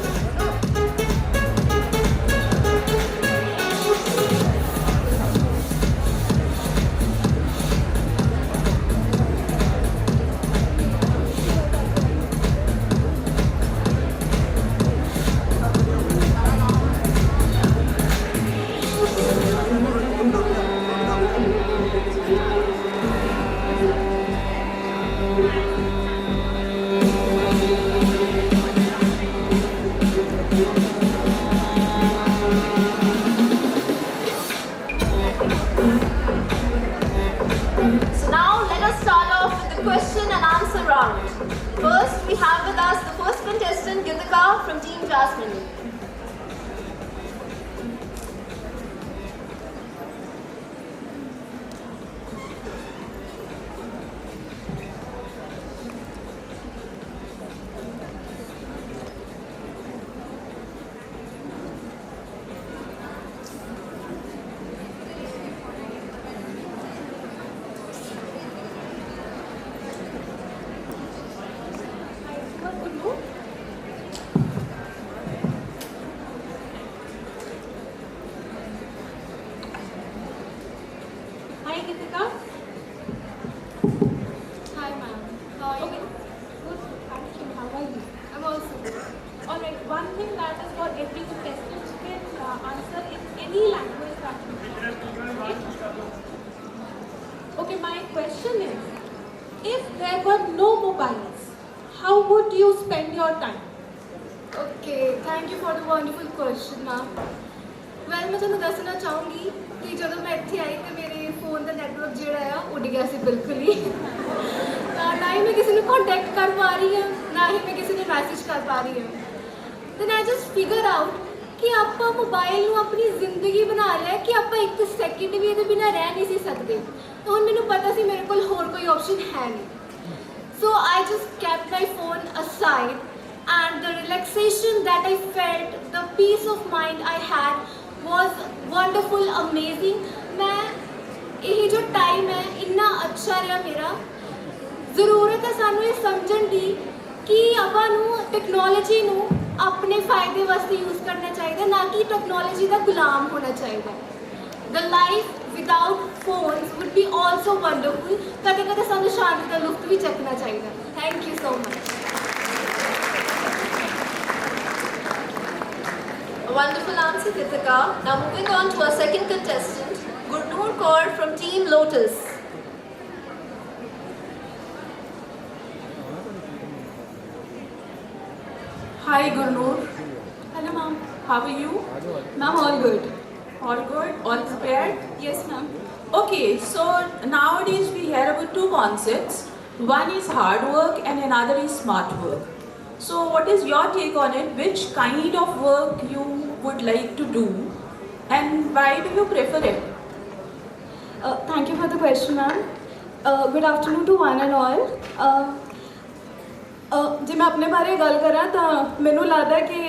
So now let us start off with the question and answer round. First, we have with us the first contestant, Gitika from Team Jasmine. Hi Gitika. Hi ma'am. How are you? Good. Thank you. How are you? I'm also good. Alright, one thing that is for every contestant, you can answer in any language that you want. Okay, my question is, if there were no mobiles, how would you spend your time? Okay, thank you for the wonderful question ma'am. Well, मैं ਤੁਹਾਨੂੰ ਦੱਸਣਾ ਚਾਹੂੰਗੀ ਕਿ ਜਦੋਂ ਮੈਂ ਇੱਥੇ ਆਈ ਤੇ ਮੇਰੇ ਫੋਨ ਦਾ ਨੈਟਵਰਕ ਜਿਹੜਾ ਆ ਉੱਡ ਗਿਆ ਸੀ ਬਿਲਕੁਲ ਹੀ ਤਾਂ ਨਾ ਹੀ ਮੈਂ ਕਿਸੇ ਨੂੰ ਕੰਟੈਕਟ ਕਰ ਪਾ ਰਹੀ ਹਾਂ ਨਾ ਹੀ ਮੈਂ ਕਿਸੇ ਨੂੰ ਮੈਸੇਜ ਕਰ ਪਾ ਰਹੀ ਹਾਂ then I just figure out ਕਿ ਆਪਾਂ ਮੋਬਾਈਲ ਨੂੰ ਆਪਣੀ ਜ਼ਿੰਦਗੀ ਬਣਾ ਲਿਆ ਕਿ ਆਪਾਂ ਇੱਕ ਸੈਕਿੰਡ ਵੀ ਇਹਦੇ ਬਿਨਾਂ ਰਹਿ ਨਹੀਂ ਸੀ ਸਕਦੇ ਤਾਂ ਹੁਣ ਮੈਨੂੰ ਪਤਾ ਸੀ ਮੇਰੇ ਕੋਲ ਹੋਰ ਕੋਈ ਆਪਸ਼ਨ ਹੈ ਨਹੀਂ so I just kept my phone aside and the relaxation that I felt, the peace of mind I had was wonderful, amazing. मैं ये जो टाइम है इतना अच्छा रहा मेरा ज़रूरत है सानू ये समझण दी कि ਆਪਾਂ ਨੂੰ ਟੈਕਨੋਲੋਜੀ ਨੂੰ ਆਪਣੇ ਫਾਇਦੇ ਵਾਸਤੇ ਯੂਜ਼ ਕਰਨਾ ਚਾਹੀਦਾ ਨਾ ਕਿ ਟੈਕਨੋਲੋਜੀ ਦਾ ਗੁਲਾਮ ਹੋਣਾ ਚਾਹੀਦਾ The life without phones would be also wonderful. ਕਦੇ ਕਦੇ ਸਾਨੂੰ ਸ਼ਾਂਤੀ ਦਾ ਲੁਤਫ ਵੀ ਚੱਕਣਾ ਚਾਹੀਦਾ Thank you so much. A wonderful answer, Gitika. Now moving on to our second contestant, Gurnoor Kaur from Team Lotus. Hi Gurnoor. Hello ma'am. How are you? Ma'am, all good. All good? All prepared? Yes, ma'am. Okay, so nowadays we hear about two concepts. One is hard work and another is smart work. So what is your take on it? Which kind of work you would like to do and why do you prefer it? Thank you for the question, ma'am. Good afternoon to one and all. ਜੇ ਮੈਂ ਆਪਣੇ ਬਾਰੇ ਗੱਲ ਕਰਾਂ ਤਾਂ ਮੈਨੂੰ ਲੱਗਦਾ ਕਿ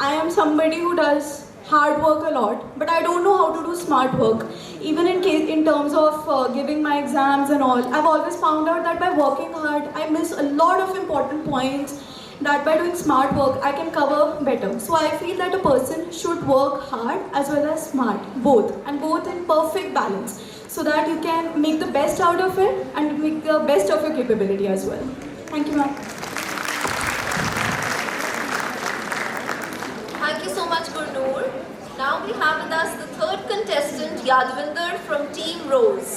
I am somebody who does hard work a lot, but I don't know how to do smart work. Even in terms of giving my exams and all, I've always found out that by working hard, I miss a lot of important points that by doing smart work, I can cover better. So I feel that a person should work hard as well as smart, both, and both in perfect balance, so that you can make the best out of it and make the best of your capability as well. Thank you, ma'am. Thank you so much, Gurnoor. Now we have with us the third contestant, Yadvinder from Team Rose.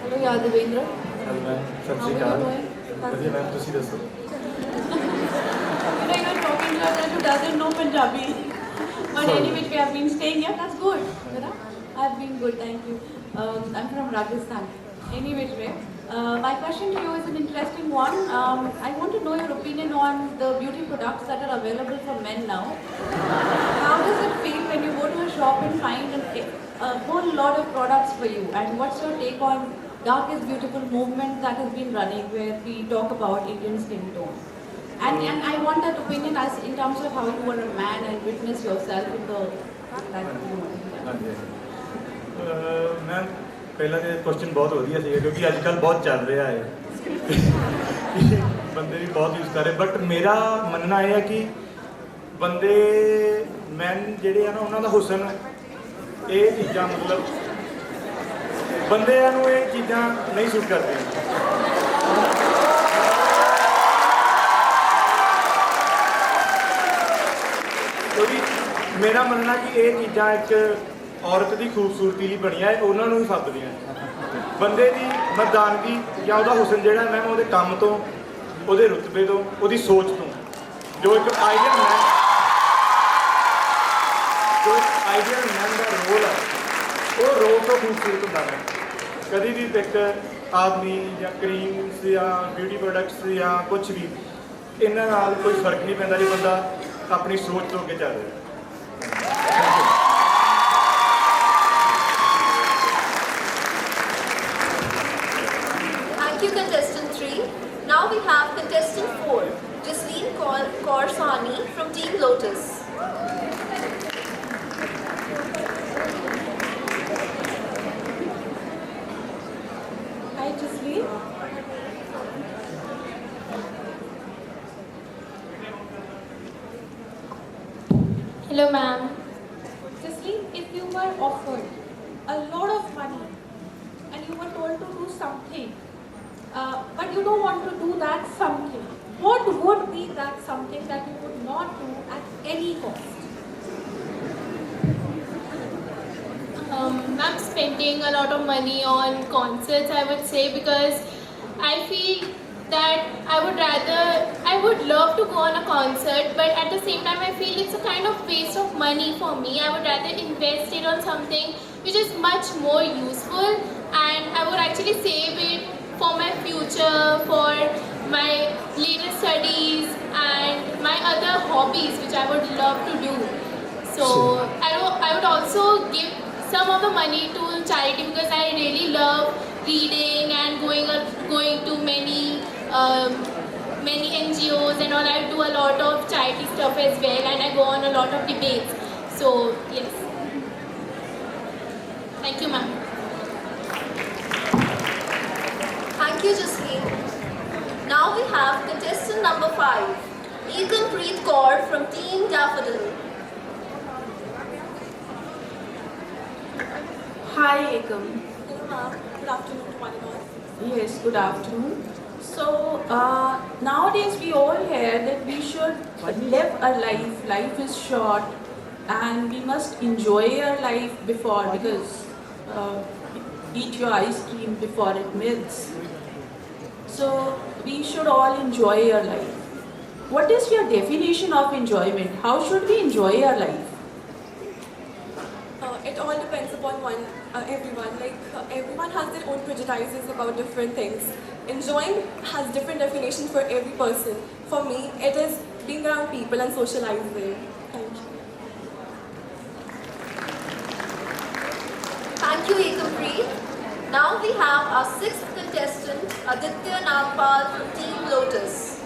Hello, Yadvinder. ਸਤਿ ਸ਼੍ਰੀ ਅਕਾਲ ਵਧੀਆ ma'am ਤੁਸੀਂ ਦੱਸੋ You know, you're talking to someone who doesn't know Punjabi. But anyway, we have been staying here. That's good. You know? I've been good, thank you. I'm from Rajasthan. Anyway, my question to you is an interesting one. I want to know your opinion on the beauty products that are available for men now. How does it feel when you go to a shop and find a whole lot of products for you? And what's your take on Dark is Beautiful movement that has been running, where we talk about Indian skin tone? And I want that opinion as in terms of how you are a man and witness yourself in the that movement. Ma'am ਪਹਿਲਾਂ ਤੇ question ਬਹੁਤ ਵਧੀਆ ਸੀਗਾ ਕਿਉਂਕਿ ਅੱਜ ਕੱਲ੍ਹ ਬਹੁਤ ਚੱਲ ਰਿਹਾ ਹੈ ਬੰਦੇ ਵੀ ਬਹੁਤ ਯੂਜ਼ ਕਰ ਰਹੇ ਬਟ ਮੇਰਾ ਮੰਨਣਾ ਇਹ ਹੈ ਕਿ ਬੰਦੇ ਮੈਨ ਜਿਹੜੇ ਆ ਨਾ ਉਹਨਾਂ ਦਾ ਹੁਸਨ ਇਹ ਚੀਜ਼ਾਂ ਮਤਲਬ ਬੰਦਿਆਂ ਨੂੰ ਇਹ ਚੀਜ਼ਾਂ ਨਹੀਂ ਸੂਟ ਕਰਦੀਆਂ ਕਿਉਂਕਿ ਮੇਰਾ ਮੰਨਣਾ ਕਿ ਇਹ ਚੀਜ਼ਾਂ ਇੱਕ ਔਰਤ ਦੀ ਖੂਬਸੂਰਤੀ ਲਈ ਬਣੀਆਂ ਹੈ ਉਹਨਾਂ ਨੂੰ ਹੀ ਫੱਬਦੀਆਂ ਬੰਦੇ ਦੀ ਮਰਦਾਨਗੀ ਜਾਂ ਉਹਦਾ ਹੁਸਨ ਜਿਹੜਾ ਮੈਮ ਉਹਦੇ ਕੰਮ ਤੋਂ ਉਹਦੇ ਰੁਤਬੇ ਤੋਂ ਉਹਦੀ ਸੋਚ ਤੋਂ ਜੋ ਇੱਕ ਆਈਡੀਅਲ ਮੈਨ ਦਾ ਰੋਲ ਹੈ ਉਹ ਰੋਲ ਤੋਂ ਖੂਬਸੂਰਤ ਹੁੰਦਾ ਹੈ ਕਦੀ ਵੀ ਇੱਕ ਆਦਮੀ ਜਾਂ ਕਰੀਮਸ ਜਾਂ ਬਿਊਟੀ ਪ੍ਰੋਡਕਟਸ ਜਾਂ ਕੁਛ ਵੀ ਇਹਨਾਂ ਨਾਲ ਕੋਈ ਫਰਕ ਨਹੀਂ ਪੈਂਦਾ ਜੇ ਬੰਦਾ ਆਪਣੀ ਸੋਚ ਤੋਂ ਅੱਗੇ ਚੱਲ ਰਿਹਾ Thank you, contestant 3. Now we have contestant 4, Jasleen Kaursani from Team Lotus. Hi, Jasleen. Hello, ma'am. Jasleen, if you were offered a lot of money and you were told to do something, but you don't want to do that something, what would be that something that you would not do at any cost? I'm spending a lot of money on concerts, I would say, because I feel that I would love to go on a concert, but at the same time I feel it's a kind of waste of money for me. I would rather invest it on something which is much more useful, and I would actually save it for my future, for my later studies and my other hobbies which I would love to do. So I would also give some of the money to charity because I really love reading and going to many NGOs and all. I do a lot of charity stuff as well, and I go on a lot of debates. So yes. Thank you, ma'am. Thank you, Jasleen. Now we have contestant number 5, Ekanpreet Kaur from Team Daffodil. Hi, Ekam. Good afternoon to one and all. Yes, good afternoon. So, nowadays we all hear that we should live a life. Life is short. and we must enjoy our life before, because eat your ice cream before it melts. So we should all enjoy our life. What is your definition of enjoyment? How should we enjoy our life? It all depends upon everyone. Everyone has their own prejudices about different things. Enjoying has different definitions for every person. For me, it is being around people and socializing. Thank you. Thank you, Ekampreet. Now we have our sixth contestant, Aditya Nagpal from Team Lotus.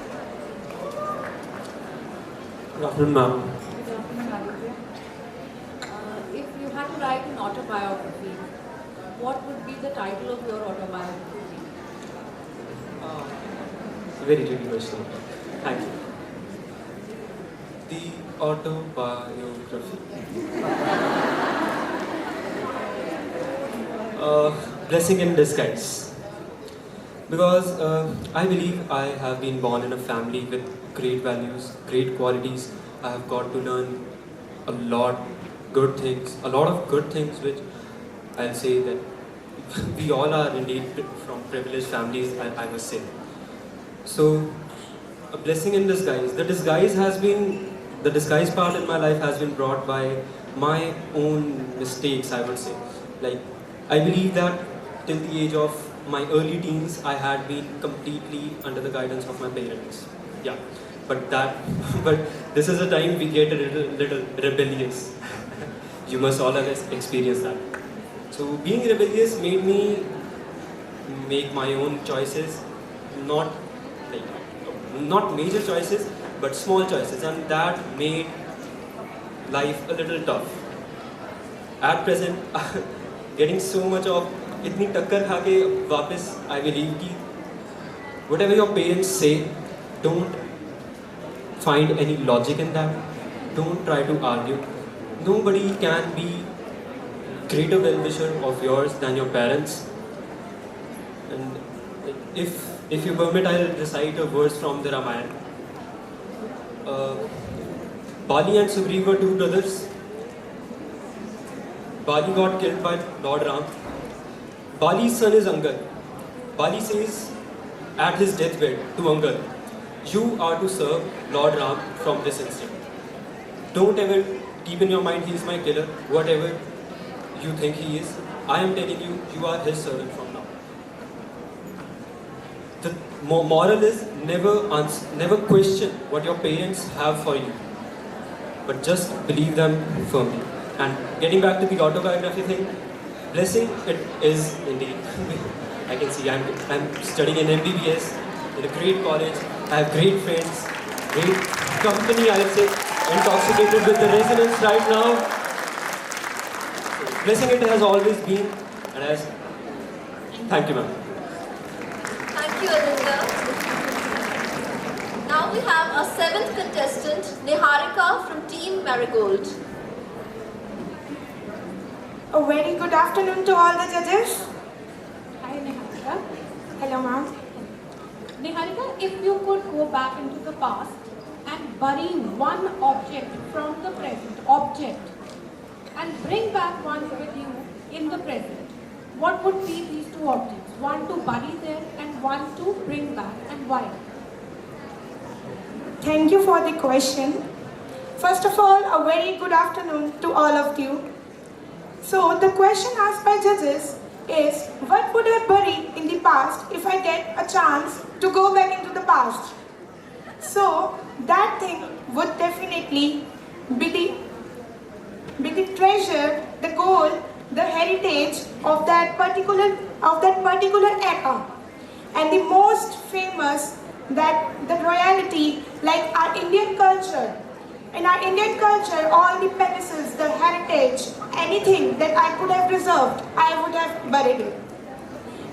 Good afternoon, ma'am. If you had to write an autobiography, what would be the title of your autobiography? Very tricky question. Thank you. The autobiography. Blessing in disguise. Because I believe I have been born in a family with great values, great qualities. I have got to learn a lot of good things, which I'll say that we all are indeed from privileged families, I must say. So, a blessing in disguise. The disguise part in my life has been brought by my own mistakes, I would say. I believe that till the age of my early teens, I had been completely under the guidance of my parents. Yeah, but this is a time we get a little rebellious. You must all have experienced that. So being rebellious made me make my own choices, not major choices, but small choices, and that made life a little tough. At present, getting so much of itni takkar kha ke वापस, I believe कि whatever your parents say, don't find any logic in that. Don't try to argue. Nobody can be greater well-wisher of yours than your parents. And if you permit, I'll recite a verse from the Ramayana. Bali and Sugriva were two brothers. Bali got killed by Lord Ram. Bali's son is Angad. Bali says at his deathbed to Angad, "You are to serve Lord Ram from this instant. Don't ever keep in your mind he is my killer, whatever you think he is. I am telling you, you are his servant from now." The moral is never question what your parents have for you, but just believe them firmly. And getting back to the autobiography thing, blessing it is indeed. I can see I'm studying in MBBS in a great college. I have great friends, great company, I would say, intoxicated with the resonance right now. So, blessing it has always been, and as thank you, ma'am. Thank you, Aditya. Now we have our seventh contestant, Niharika from Team Marigold. A very good afternoon to all the judges. Hi, Niharika. Hello, ma'am. Niharika, if you could go back into the past and bury one object from the present, and bring back one with you in the present, what would be these two objects? One to bury there and one to bring back, and why? Thank you for the question. First of all, a very good afternoon to all of you. So, the question asked by judges is, what would I bury in the past if I get a chance to go back into the past? So, that thing would definitely be the treasure, the gold, the heritage of that particular era, and the most famous, that the royalty, like our Indian culture. In our Indian culture, all the palaces, the heritage, anything that I could have preserved, I would have buried it.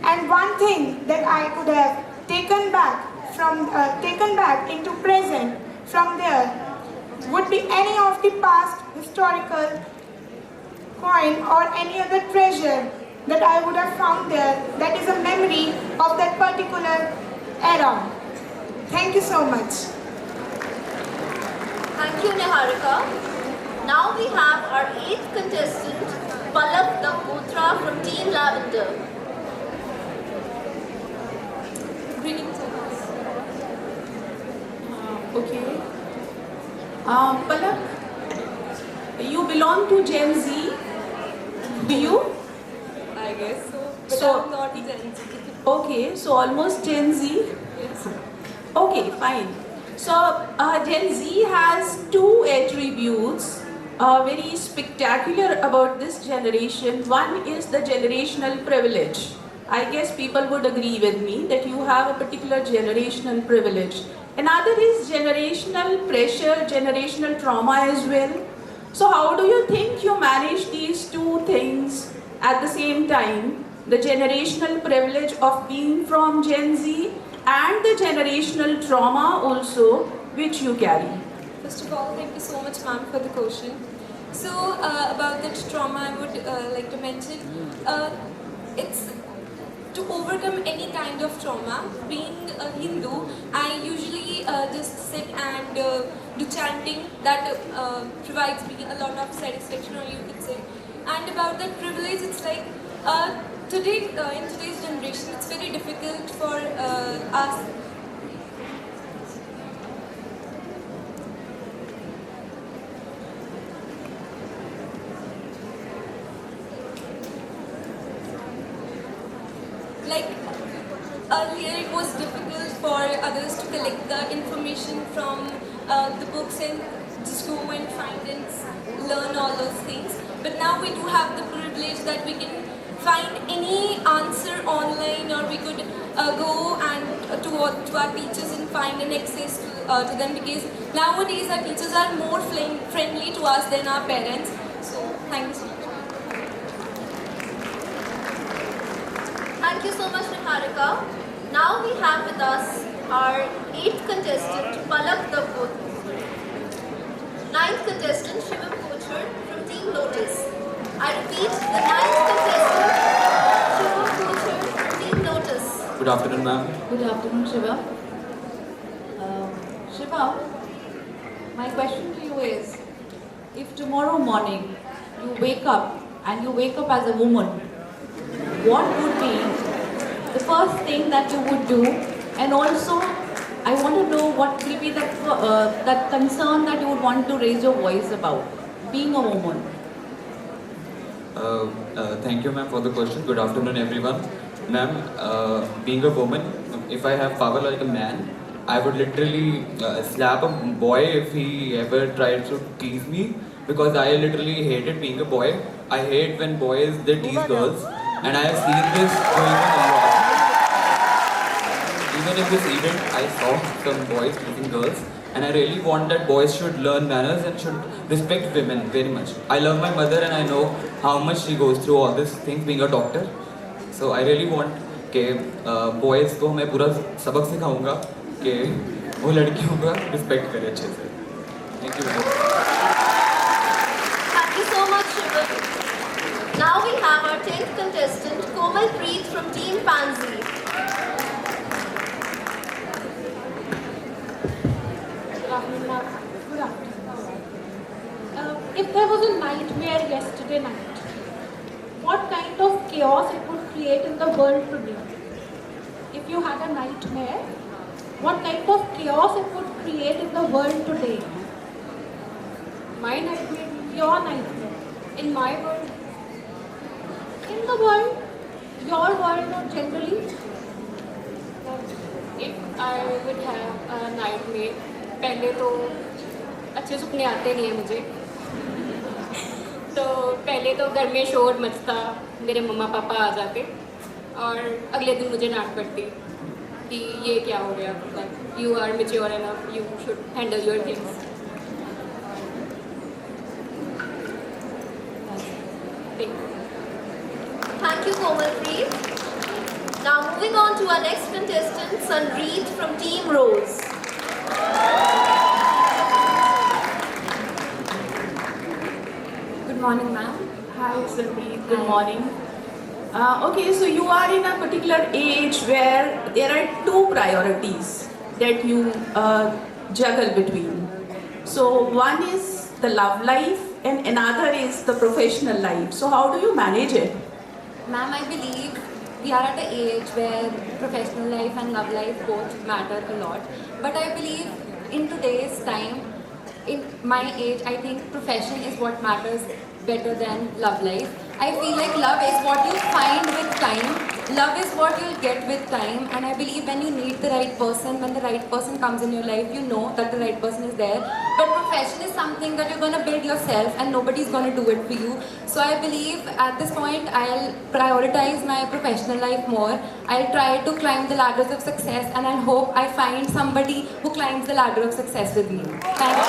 And one thing that I could have taken back into present from there would be any of the past historical coin or any other treasure that I would have found there that is a memory of that particular era. Thank you so much. Thank you, Niharika. Now we have our 8th contestant, Palak Dakotra from Team Lavender. Greetings. Okay. Palak, you belong to Gen Z. Do you? I guess so. But So- I'm not Gen Z. Okay, so almost Gen Z. Okay, fine. So Gen Z has two attributes very spectacular about this generation. One is the generational privilege. I guess people would agree with me that you have a particular generational privilege. Another is generational pressure, generational trauma as well. So how do you think you manage these two things at the same time? The generational privilege of being from Gen Z and the generational trauma also which you carry. First of all, thank you so much, ma'am, for the question. So, about that trauma, I would like to mention, it's to overcome any kind of trauma. Being a Hindu, I usually just sit and do chanting. That provides me a lot of satisfaction, or you could say. And about that privilege, it's like today, in today's generation, it's very difficult for us. Like earlier, it was difficult for others to collect the information from the books and just go and find and learn all those things. But now we do have the privilege that we can find any answer online, or we could go and to our teachers and find an access to them, because nowadays our teachers are more friendly to us than our parents. So thank you so much. Thank you so much, Niharika. Now we have with us our 8th contestant, Palak Dakotra. 9th contestant, Shivam Kochar from Team Lotus. I repeat, the 9th contestant, Shivam Kochar from Team Lotus. Good afternoon, ma'am. Good afternoon, Shiva. Shiva, my question to you is, if tomorrow morning you wake up and you wake up as a woman, what would be the first thing that you would do? And also, I want to know what will be that concern that you would want to raise your voice about, being a woman. Thank you, ma'am, for the question. Good afternoon, everyone. Ma'am, being a woman, if I have power like a man, I would literally slap a boy if he ever tried to tease me, because I literally hated being a boy. I hate when boys they tease girls, and I have seen this going on a lot. Even in this event, I saw some boys teasing girls, and I really want that boys should learn manners and should respect women very much. I love my mother and I know how much she goes through all these things being a doctor. So I really want कि boys को मैं पूरा सबक सिखाऊंगा कि वो लड़कियों का respect करे अच्छे से. Thank you very much. Thank you so much, Shivam. Now we have our 10th contestant, Komal Preet from Team Pansy. Good afternoon, ma'am. Good afternoon. If there was a nightmare yesterday night, what kind of chaos it would create in the world today? If you had a nightmare, what kind of chaos it would create in the world today? My nightmare, your nightmare, in my world, in the world, your world, or generally? If I would have a nightmare, पहले तो अच्छे सपने आते नहीं हैं मुझे. तो पहले तो घर में शोर मचता, मेरे मम्मा पापा आ जाते और अगले दिन मुझे डांट पड़ती कि ये क्या हो गया, you are mature enough, you should handle your things. Thank you, Komal Preet. Now moving on to our next contestant, Sanreet from Team Rose. Good morning, ma'am. Hi, Sanreet. Good morning. Okay, so you are in a particular age where there are two priorities that you juggle between. So one is the love life and another is the professional life. So how do you manage it? Ma'am, I believe we are at an age where professional life and love life both matter a lot. But I believe in today's time, in my age, I think profession is what matters better than love life. I feel like love is what you find with time. Love is what you'll get with time. And I believe when you meet the right person, when the right person comes in your life, you know that the right person is there. But profession is something that you're going to build yourself and nobody's going to do it for you. So I believe at this point, I'll prioritize my professional life more. I'll try to climb the ladders of success and I hope I find somebody who climbs the ladder of success with me. Thank you.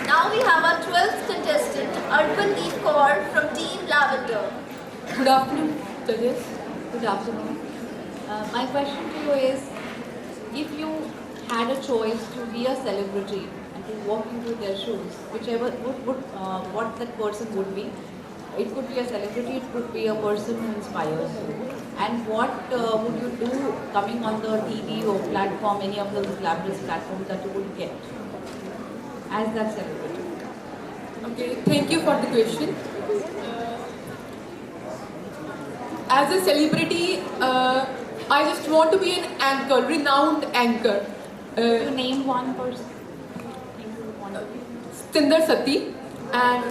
Now we have our 12th contestant, Arpandeep Kaur from Team Lavender. Good afternoon, judges. Good afternoon. My question to you is, if you had a choice to be a celebrity and to walk into their shoes, whichever what that person would be, it could be a celebrity, it could be a person who inspires you. And what would you do coming on the TV or platform, any of those glamorous platforms that you would get as that celebrity? Okay, thank you for the question. As a celebrity, I just want to be an anchor, renowned anchor. You name one person. Satinder Sati, and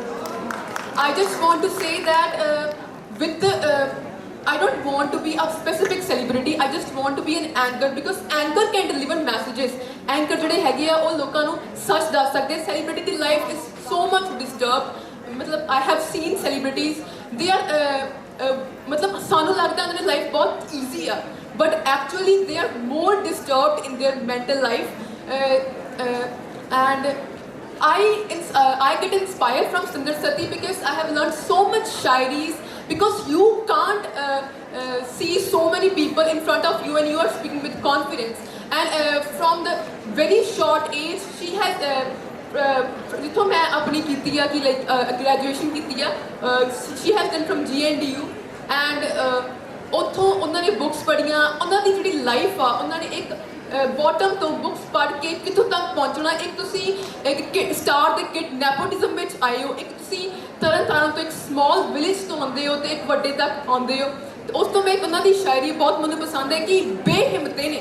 I just want to say that I don't want to be a specific celebrity. I just want to be an anchor because anchor can deliver messages. Anchor ਜਿਹੜੇ ਹੈਗੇ ਆ ਉਹ ਲੋਕਾਂ ਨੂੰ ਸੱਚ ਦੱਸ ਸਕਦੇ। Celebrity the life is so much disturbed. ਮਤਲਬ I have seen celebrities. They are ਮਤਲਬ ਸਾਨੂੰ ਲੱਗਦਾ ਉਹਨਾਂ ਦੀ life ਬਹੁਤ easy ਆ, but actually they are more disturbed in their mental life. And I get inspired from Satinder Sati because I have learned so much shairis. Because you can't see so many people in front of you and you are speaking with confidence. And from the very short age, she has जिथों मैं अपनी कीती है कि like graduation कीती है, she has done from GNDU and ਉੱਥੋਂ ਉਹਨਾਂ ਨੇ ਬੁੱਕਸ ਪੜ੍ਹੀਆਂ, ਉਹਨਾਂ ਦੀ ਜਿਹੜੀ ਲਾਈਫ ਆ ਉਹਨਾਂ ਨੇ ਇੱਕ ਬੋਟਮ ਤੋਂ ਬੁੱਕਸ ਪੜ੍ਹ ਕੇ ਕਿੱਥੋਂ ਤੱਕ ਪਹੁੰਚਣਾ। ਇੱਕ ਤੁਸੀਂ ਇੱਕ ਸਟਾਰ ਦੇ ਕਿਡ ਨੈਪੋਟਿਜ਼ਮ ਵਿੱਚ ਆਏ ਹੋ, ਇੱਕ ਤੁਸੀਂ ਤਰਨਤਾਰਨ ਤੋਂ ਇੱਕ ਸਮਾਲ ਵਿਲੇਜ ਤੋਂ ਆਉਂਦੇ ਹੋ ਤੇ ਇੱਕ ਵੱਡੇ ਤੱਕ ਆਉਂਦੇ ਹੋ। ਤੇ ਉਸ ਤੋਂ ਮੈਂ ਉਹਨਾਂ ਦੀ ਸ਼ਾਇਰੀ ਬਹੁਤ ਮੈਨੂੰ ਪਸੰਦ ਹੈ ਕਿ ਬੇਹਿੰਮਤੇ ਨੇ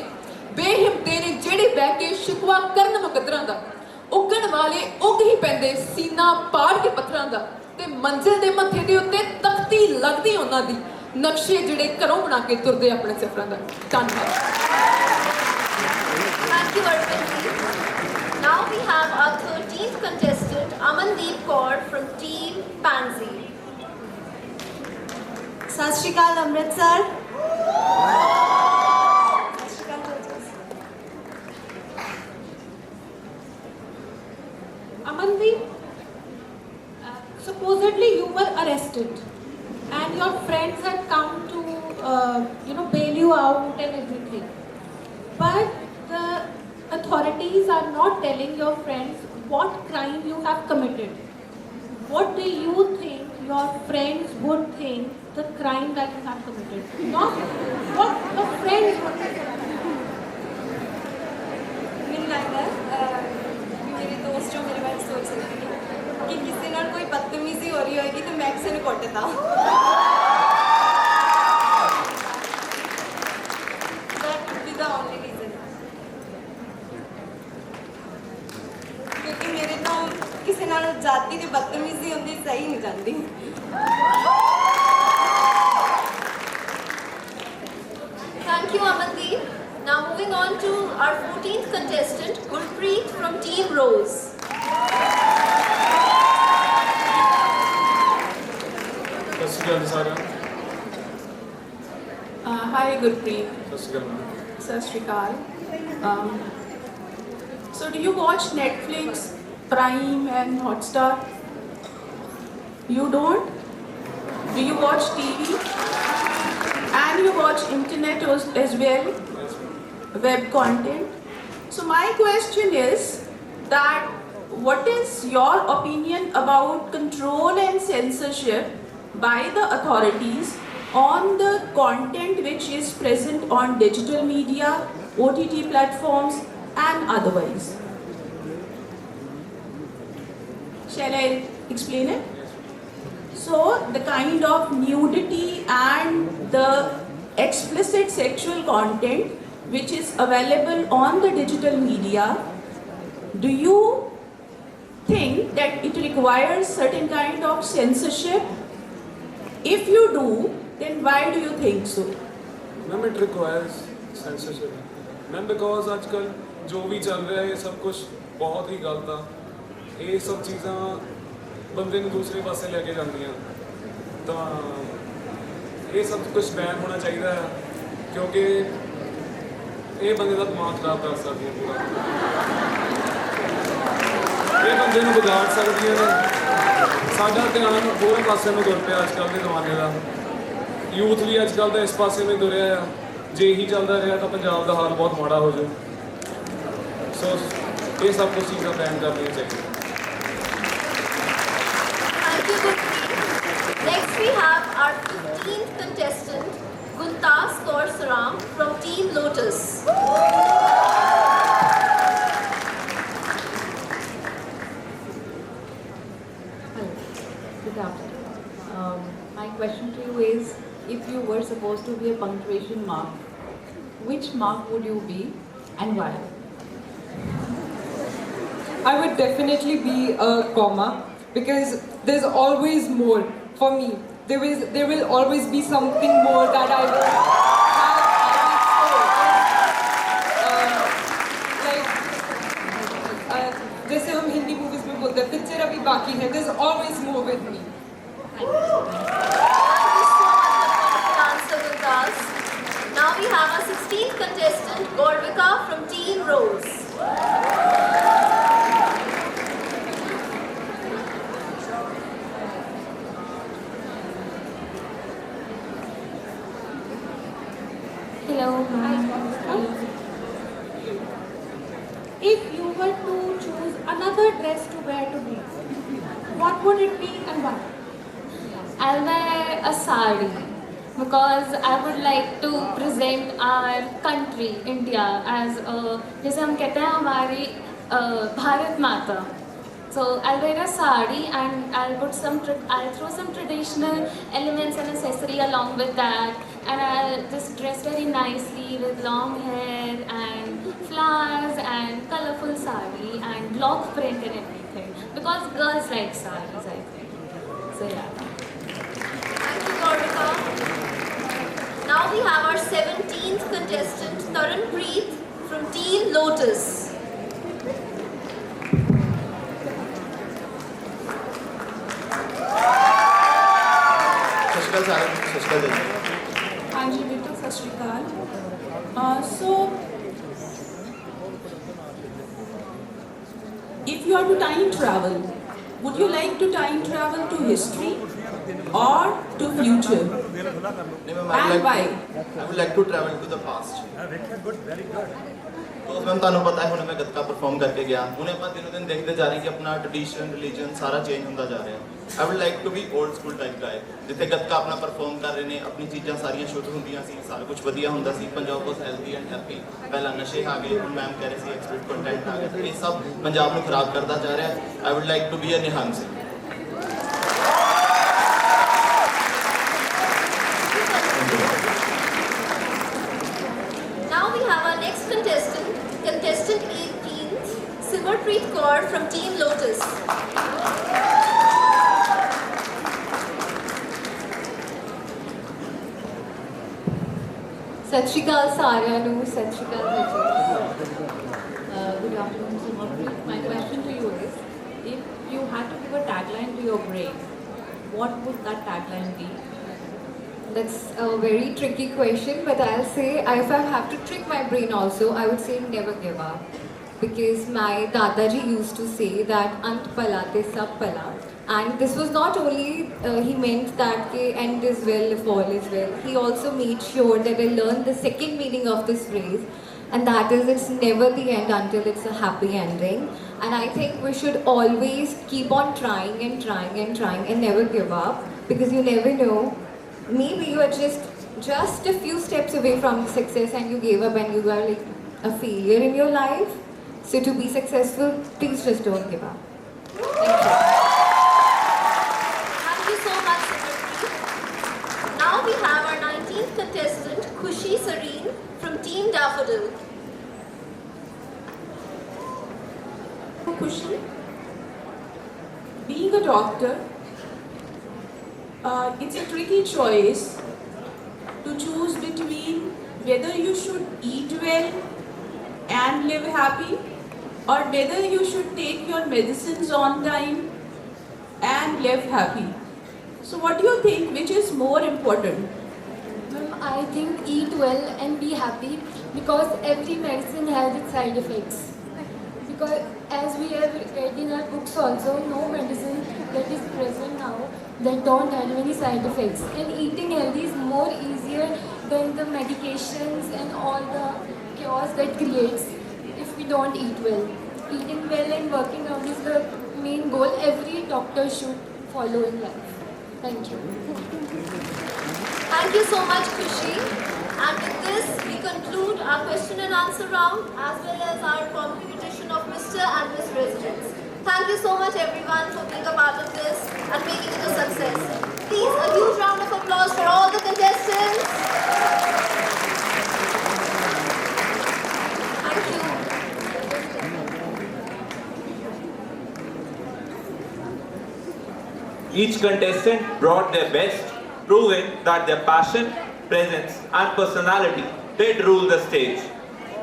ਜਿਹੜੇ ਬਹਿ ਕੇ ਸ਼ਿਕਵਾ ਕਰਨ ਮੁਕੱਦਰਾਂ ਦਾ, ਉੱਗਣ ਵਾਲੇ ਉੱਗ ਹੀ ਪੈਂਦੇ ਸੀਨਾ ਪਾੜ ਕੇ ਪੱਥਰਾਂ ਦਾ, ਤੇ ਮੰਜ਼ਿਲ ਦੇ ਮੱਥੇ ਦੇ ਉੱਤੇ ਤਖਤੀ ਲੱਗਦੀ ਉਹਨਾਂ ਦੀ, ਨਕਸ਼ੇ ਜਿਹੜੇ ਘਰੋਂ ਬਣਾ ਕੇ ਤੁਰਦੇ ਆਪਣੇ ਸਫ਼ਰਾਂ ਦਾ। ਧੰਨਵਾਦ। Thank you, Arpandeep. Now we have our 13th contestant, Amandeep Kaur from Team Pansy. Sat Shri Akal, Amritsar. Amandeep, supposedly you were arrested and your friends had come to bail you out and everything, but the authorities are not telling your friends what crime you have committed. What do you think your friends would think the crime that you have committed? Not what the friends would think. ਮੈਨੂੰ ਲੱਗਦਾ ਮੇਰੇ ਦੋਸਤ ਜੋ ਮੇਰੇ ਬਾਰੇ ਸੋਚ ਸਕਦੇ ਨੇ ਕਿ ਕਿਸੇ ਨਾਲ ਕੋਈ ਬਦਤਮੀਜ਼ੀ ਹੋ ਰਹੀ ਹੋਏਗੀ ਤੇ ਮੈਂ ਕਿਸੇ ਨੂੰ ਕੁੱਟਦਾ। That would be the only reason. ਕਿਉਂਕਿ ਮੇਰੇ ਤੋਂ ਕਿਸੇ ਨਾਲ ਜਾਤੀ ਦੀ ਬਦਤਮੀਜ਼ੀ ਹੁੰਦੀ ਸਹੀ ਨਹੀਂ ਜਾਂਦੀ। Thank you, Amandeep. Now moving on to our 14th contestant, Gurpreet from Team Rose. Hi, Gurpreet. Sat Shri Akal. So do you watch Netflix, Prime and Hotstar? You don't? Do you watch TV? And you watch internet as well? Web content? So my question is that what is your opinion about control and censorship by the authorities on the content which is present on digital media, OTT platforms, and otherwise. Shall I explain it? So, the kind of nudity and the explicit sexual content which is available on the digital media, do you think that it requires certain kind of censorship? If you do, then why do you think so? Ma'am, it requires censorship. Ma'am, because आजकल जो भी चल रहा है ये सब कुछ बहुत ही गलत है। ये सब चीज़ां बंदे ਨੂੰ दूसरे पासे लेके ਜਾਂਦੀਆਂ ਤਾਂ ਇਹ सब कुछ बैन होना चाहिए है क्योंकि ये बंदे का दिमाग खराब कर सकती है पूरा। ये बंदे ਨੂੰ ਵਿਗਾੜ ਸਕਦੀਆਂ ਨੇ। ਸਾਡਾ ਧਿਆਨ ਹੋਰ ਪਾਸੇ ਨੂੰ ਤੁਰ ਪਿਆ ਅੱਜਕੱਲ ਦੇ ਜ਼ਮਾਨੇ ਦਾ। ਯੂਥ ਵੀ ਅੱਜਕੱਲ ਦਾ ਇਸ ਪਾਸੇ ਨੂੰ ਤੁਰਿਆ ਆ। ਜੇ ਇਹੀ ਚੱਲਦਾ ਰਿਹਾ ਤਾਂ ਪੰਜਾਬ ਦਾ ਹਾਲ ਬਹੁਤ ਮਾੜਾ ਹੋ ਜਾਊ। ਸੋ ਇਹ ਸਭ ਕੁਝ ਚੀਜ਼ਾਂ ਬੈਨ ਕਰਨੀਆਂ ਚਾਹੀਦੀਆਂ। Thank you, Gurpreet. Next we have our 15th contestant, Guntas Kaur Saram from Team Lotus. Good afternoon. My question to you is, if you were supposed to be a punctuation mark, which mark would you be and why? I would definitely be a comma because there's always more for me. There will always be something more that I will have. जैसे हम Hindi movies में बोलते हैं picture अभी बाकी है, there's always more with me. Thank you so much for answer, Guntas. Now we have our 16th contestant, Gorvika from Team Rose. Hello, if you were to choose another dress to wear to meet, what would it be and why? I'll wear a sari because I would like to present our country, India, as a, जैसे हम कहते हैं हमारी भारत माता. So I'll wear a sari and I'll throw some traditional elements and accessory along with that, and I'll just dress very nicely with long hair and flowers and colorful sari and block print and everything because girls like saris, I think. So yeah. Thank you, Gorvika. Now we have our 17th contestant, Tarunpreet from Team Lotus. हाँ जी बिल्कुल सत श्री अकाल. So if you are to time travel, would you like to time travel to history or to future? And why? I would like to travel to the past. Very good. तो ma'am ਤੁਹਾਨੂੰ ਪਤਾ ਹੈ ਹੁਣ ਮੈਂ gatka perform ਕਰਕੇ ਗਿਆ ਹੁਣ ਆਪਾਂ ਦਿਨੋਂ ਦਿਨ ਦੇਖਦੇ ਜਾ ਰਹੇ ਕਿ ਆਪਣਾ ਟ੍ਰੈਡੀਸ਼ਨ ਰਿਲੀਜਨ ਸਾਰਾ ਚੇਂਜ ਹੁੰਦਾ ਜਾ ਰਿਹਾ I would like to be old school type guy ਜਿੱਥੇ ਗੱਤਕਾ ਆਪਣਾ ਪਰਫਾਰਮ ਕਰ ਰਹੇ ਨੇ ਆਪਣੀ ਚੀਜ਼ਾਂ ਸਾਰੀਆਂ ਸ਼ੁੱਧ ਹੁੰਦੀਆਂ ਸੀ ਸਾਰਾ ਕੁਝ ਵਧੀਆ ਹੁੰਦਾ ਸੀ ਪੰਜਾਬ ਵਾਸ ਹੈਲਥੀ ਐਂਡ ਹੈਪੀ ਪਹਿਲਾਂ ਨਸ਼ੇ ਆ ਗਏ ਹੁਣ ਮੈਮ ਕਹਿ ਰਹੇ ਸੀ ਐਕਸਪਰਟ ਕੰਟੈਂਟ ਆ ਗਿਆ ਇਹ ਸਭ ਪੰਜਾਬ ਨੂੰ ਖਰਾਬ ਕਰਦਾ ਜਾ ਰਿਹਾ I would like to be a Nihang Singh Now we have our next contestant, contestant 18th, Simarpreet Kaur from Team Lotus. ਸਤਿ ਸ਼੍ਰੀ ਅਕਾਲ ਸਾਰਿਆਂ ਨੂੰ ਸਤਿ ਸ਼੍ਰੀ ਅਕਾਲ Good afternoon, Simarpreet. My question to you is, if you had to give a tagline to your brain, what would that tagline be? That's a very tricky question, but I'll say if I have to trick my brain also, I would say never give up. Because my Dadaji used to say that Ant palate sab pala. And this was not only, he meant that ke end is well if all is well. He also made sure that I learned the second meaning of this phrase. And that is, it's never the end until it's a happy ending. And I think we should always keep on trying and trying and trying and never give up. Because you never know. Maybe you are just just a few steps away from success and you gave up and you were like a failure in your life. So to be successful, please just don't give up. Thank you so much, Simranpreet. Now we have our 19th contestant, Khushi Sareen from Team Daffodil. Khushi, being a doctor, it's a tricky choice to choose between whether you should eat well and live happy, or whether you should take your medicines on time and live happy. So what do you think, which is more important? I think eat well and be happy, because every medicine has its side effects. Because as we have read in our books also, no medicine that is present now that don't have any side effects. And eating healthy is more easier than the medications and all the chaos that creates if we don't eat well. Eating well and working out is the main goal every doctor should follow in life. Thank you. Thank you so much, Khushi. And with this, we conclude our question and answer round as well as our competition of Mr. and Miss Residents. Thank you so much, everyone, for being a part of this and making it a success. Please, a huge round of applause for all the contestants. Thank you. Each contestant brought their best, proving that their passion, presence and personality did rule the stage.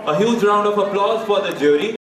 A huge round of applause for the jury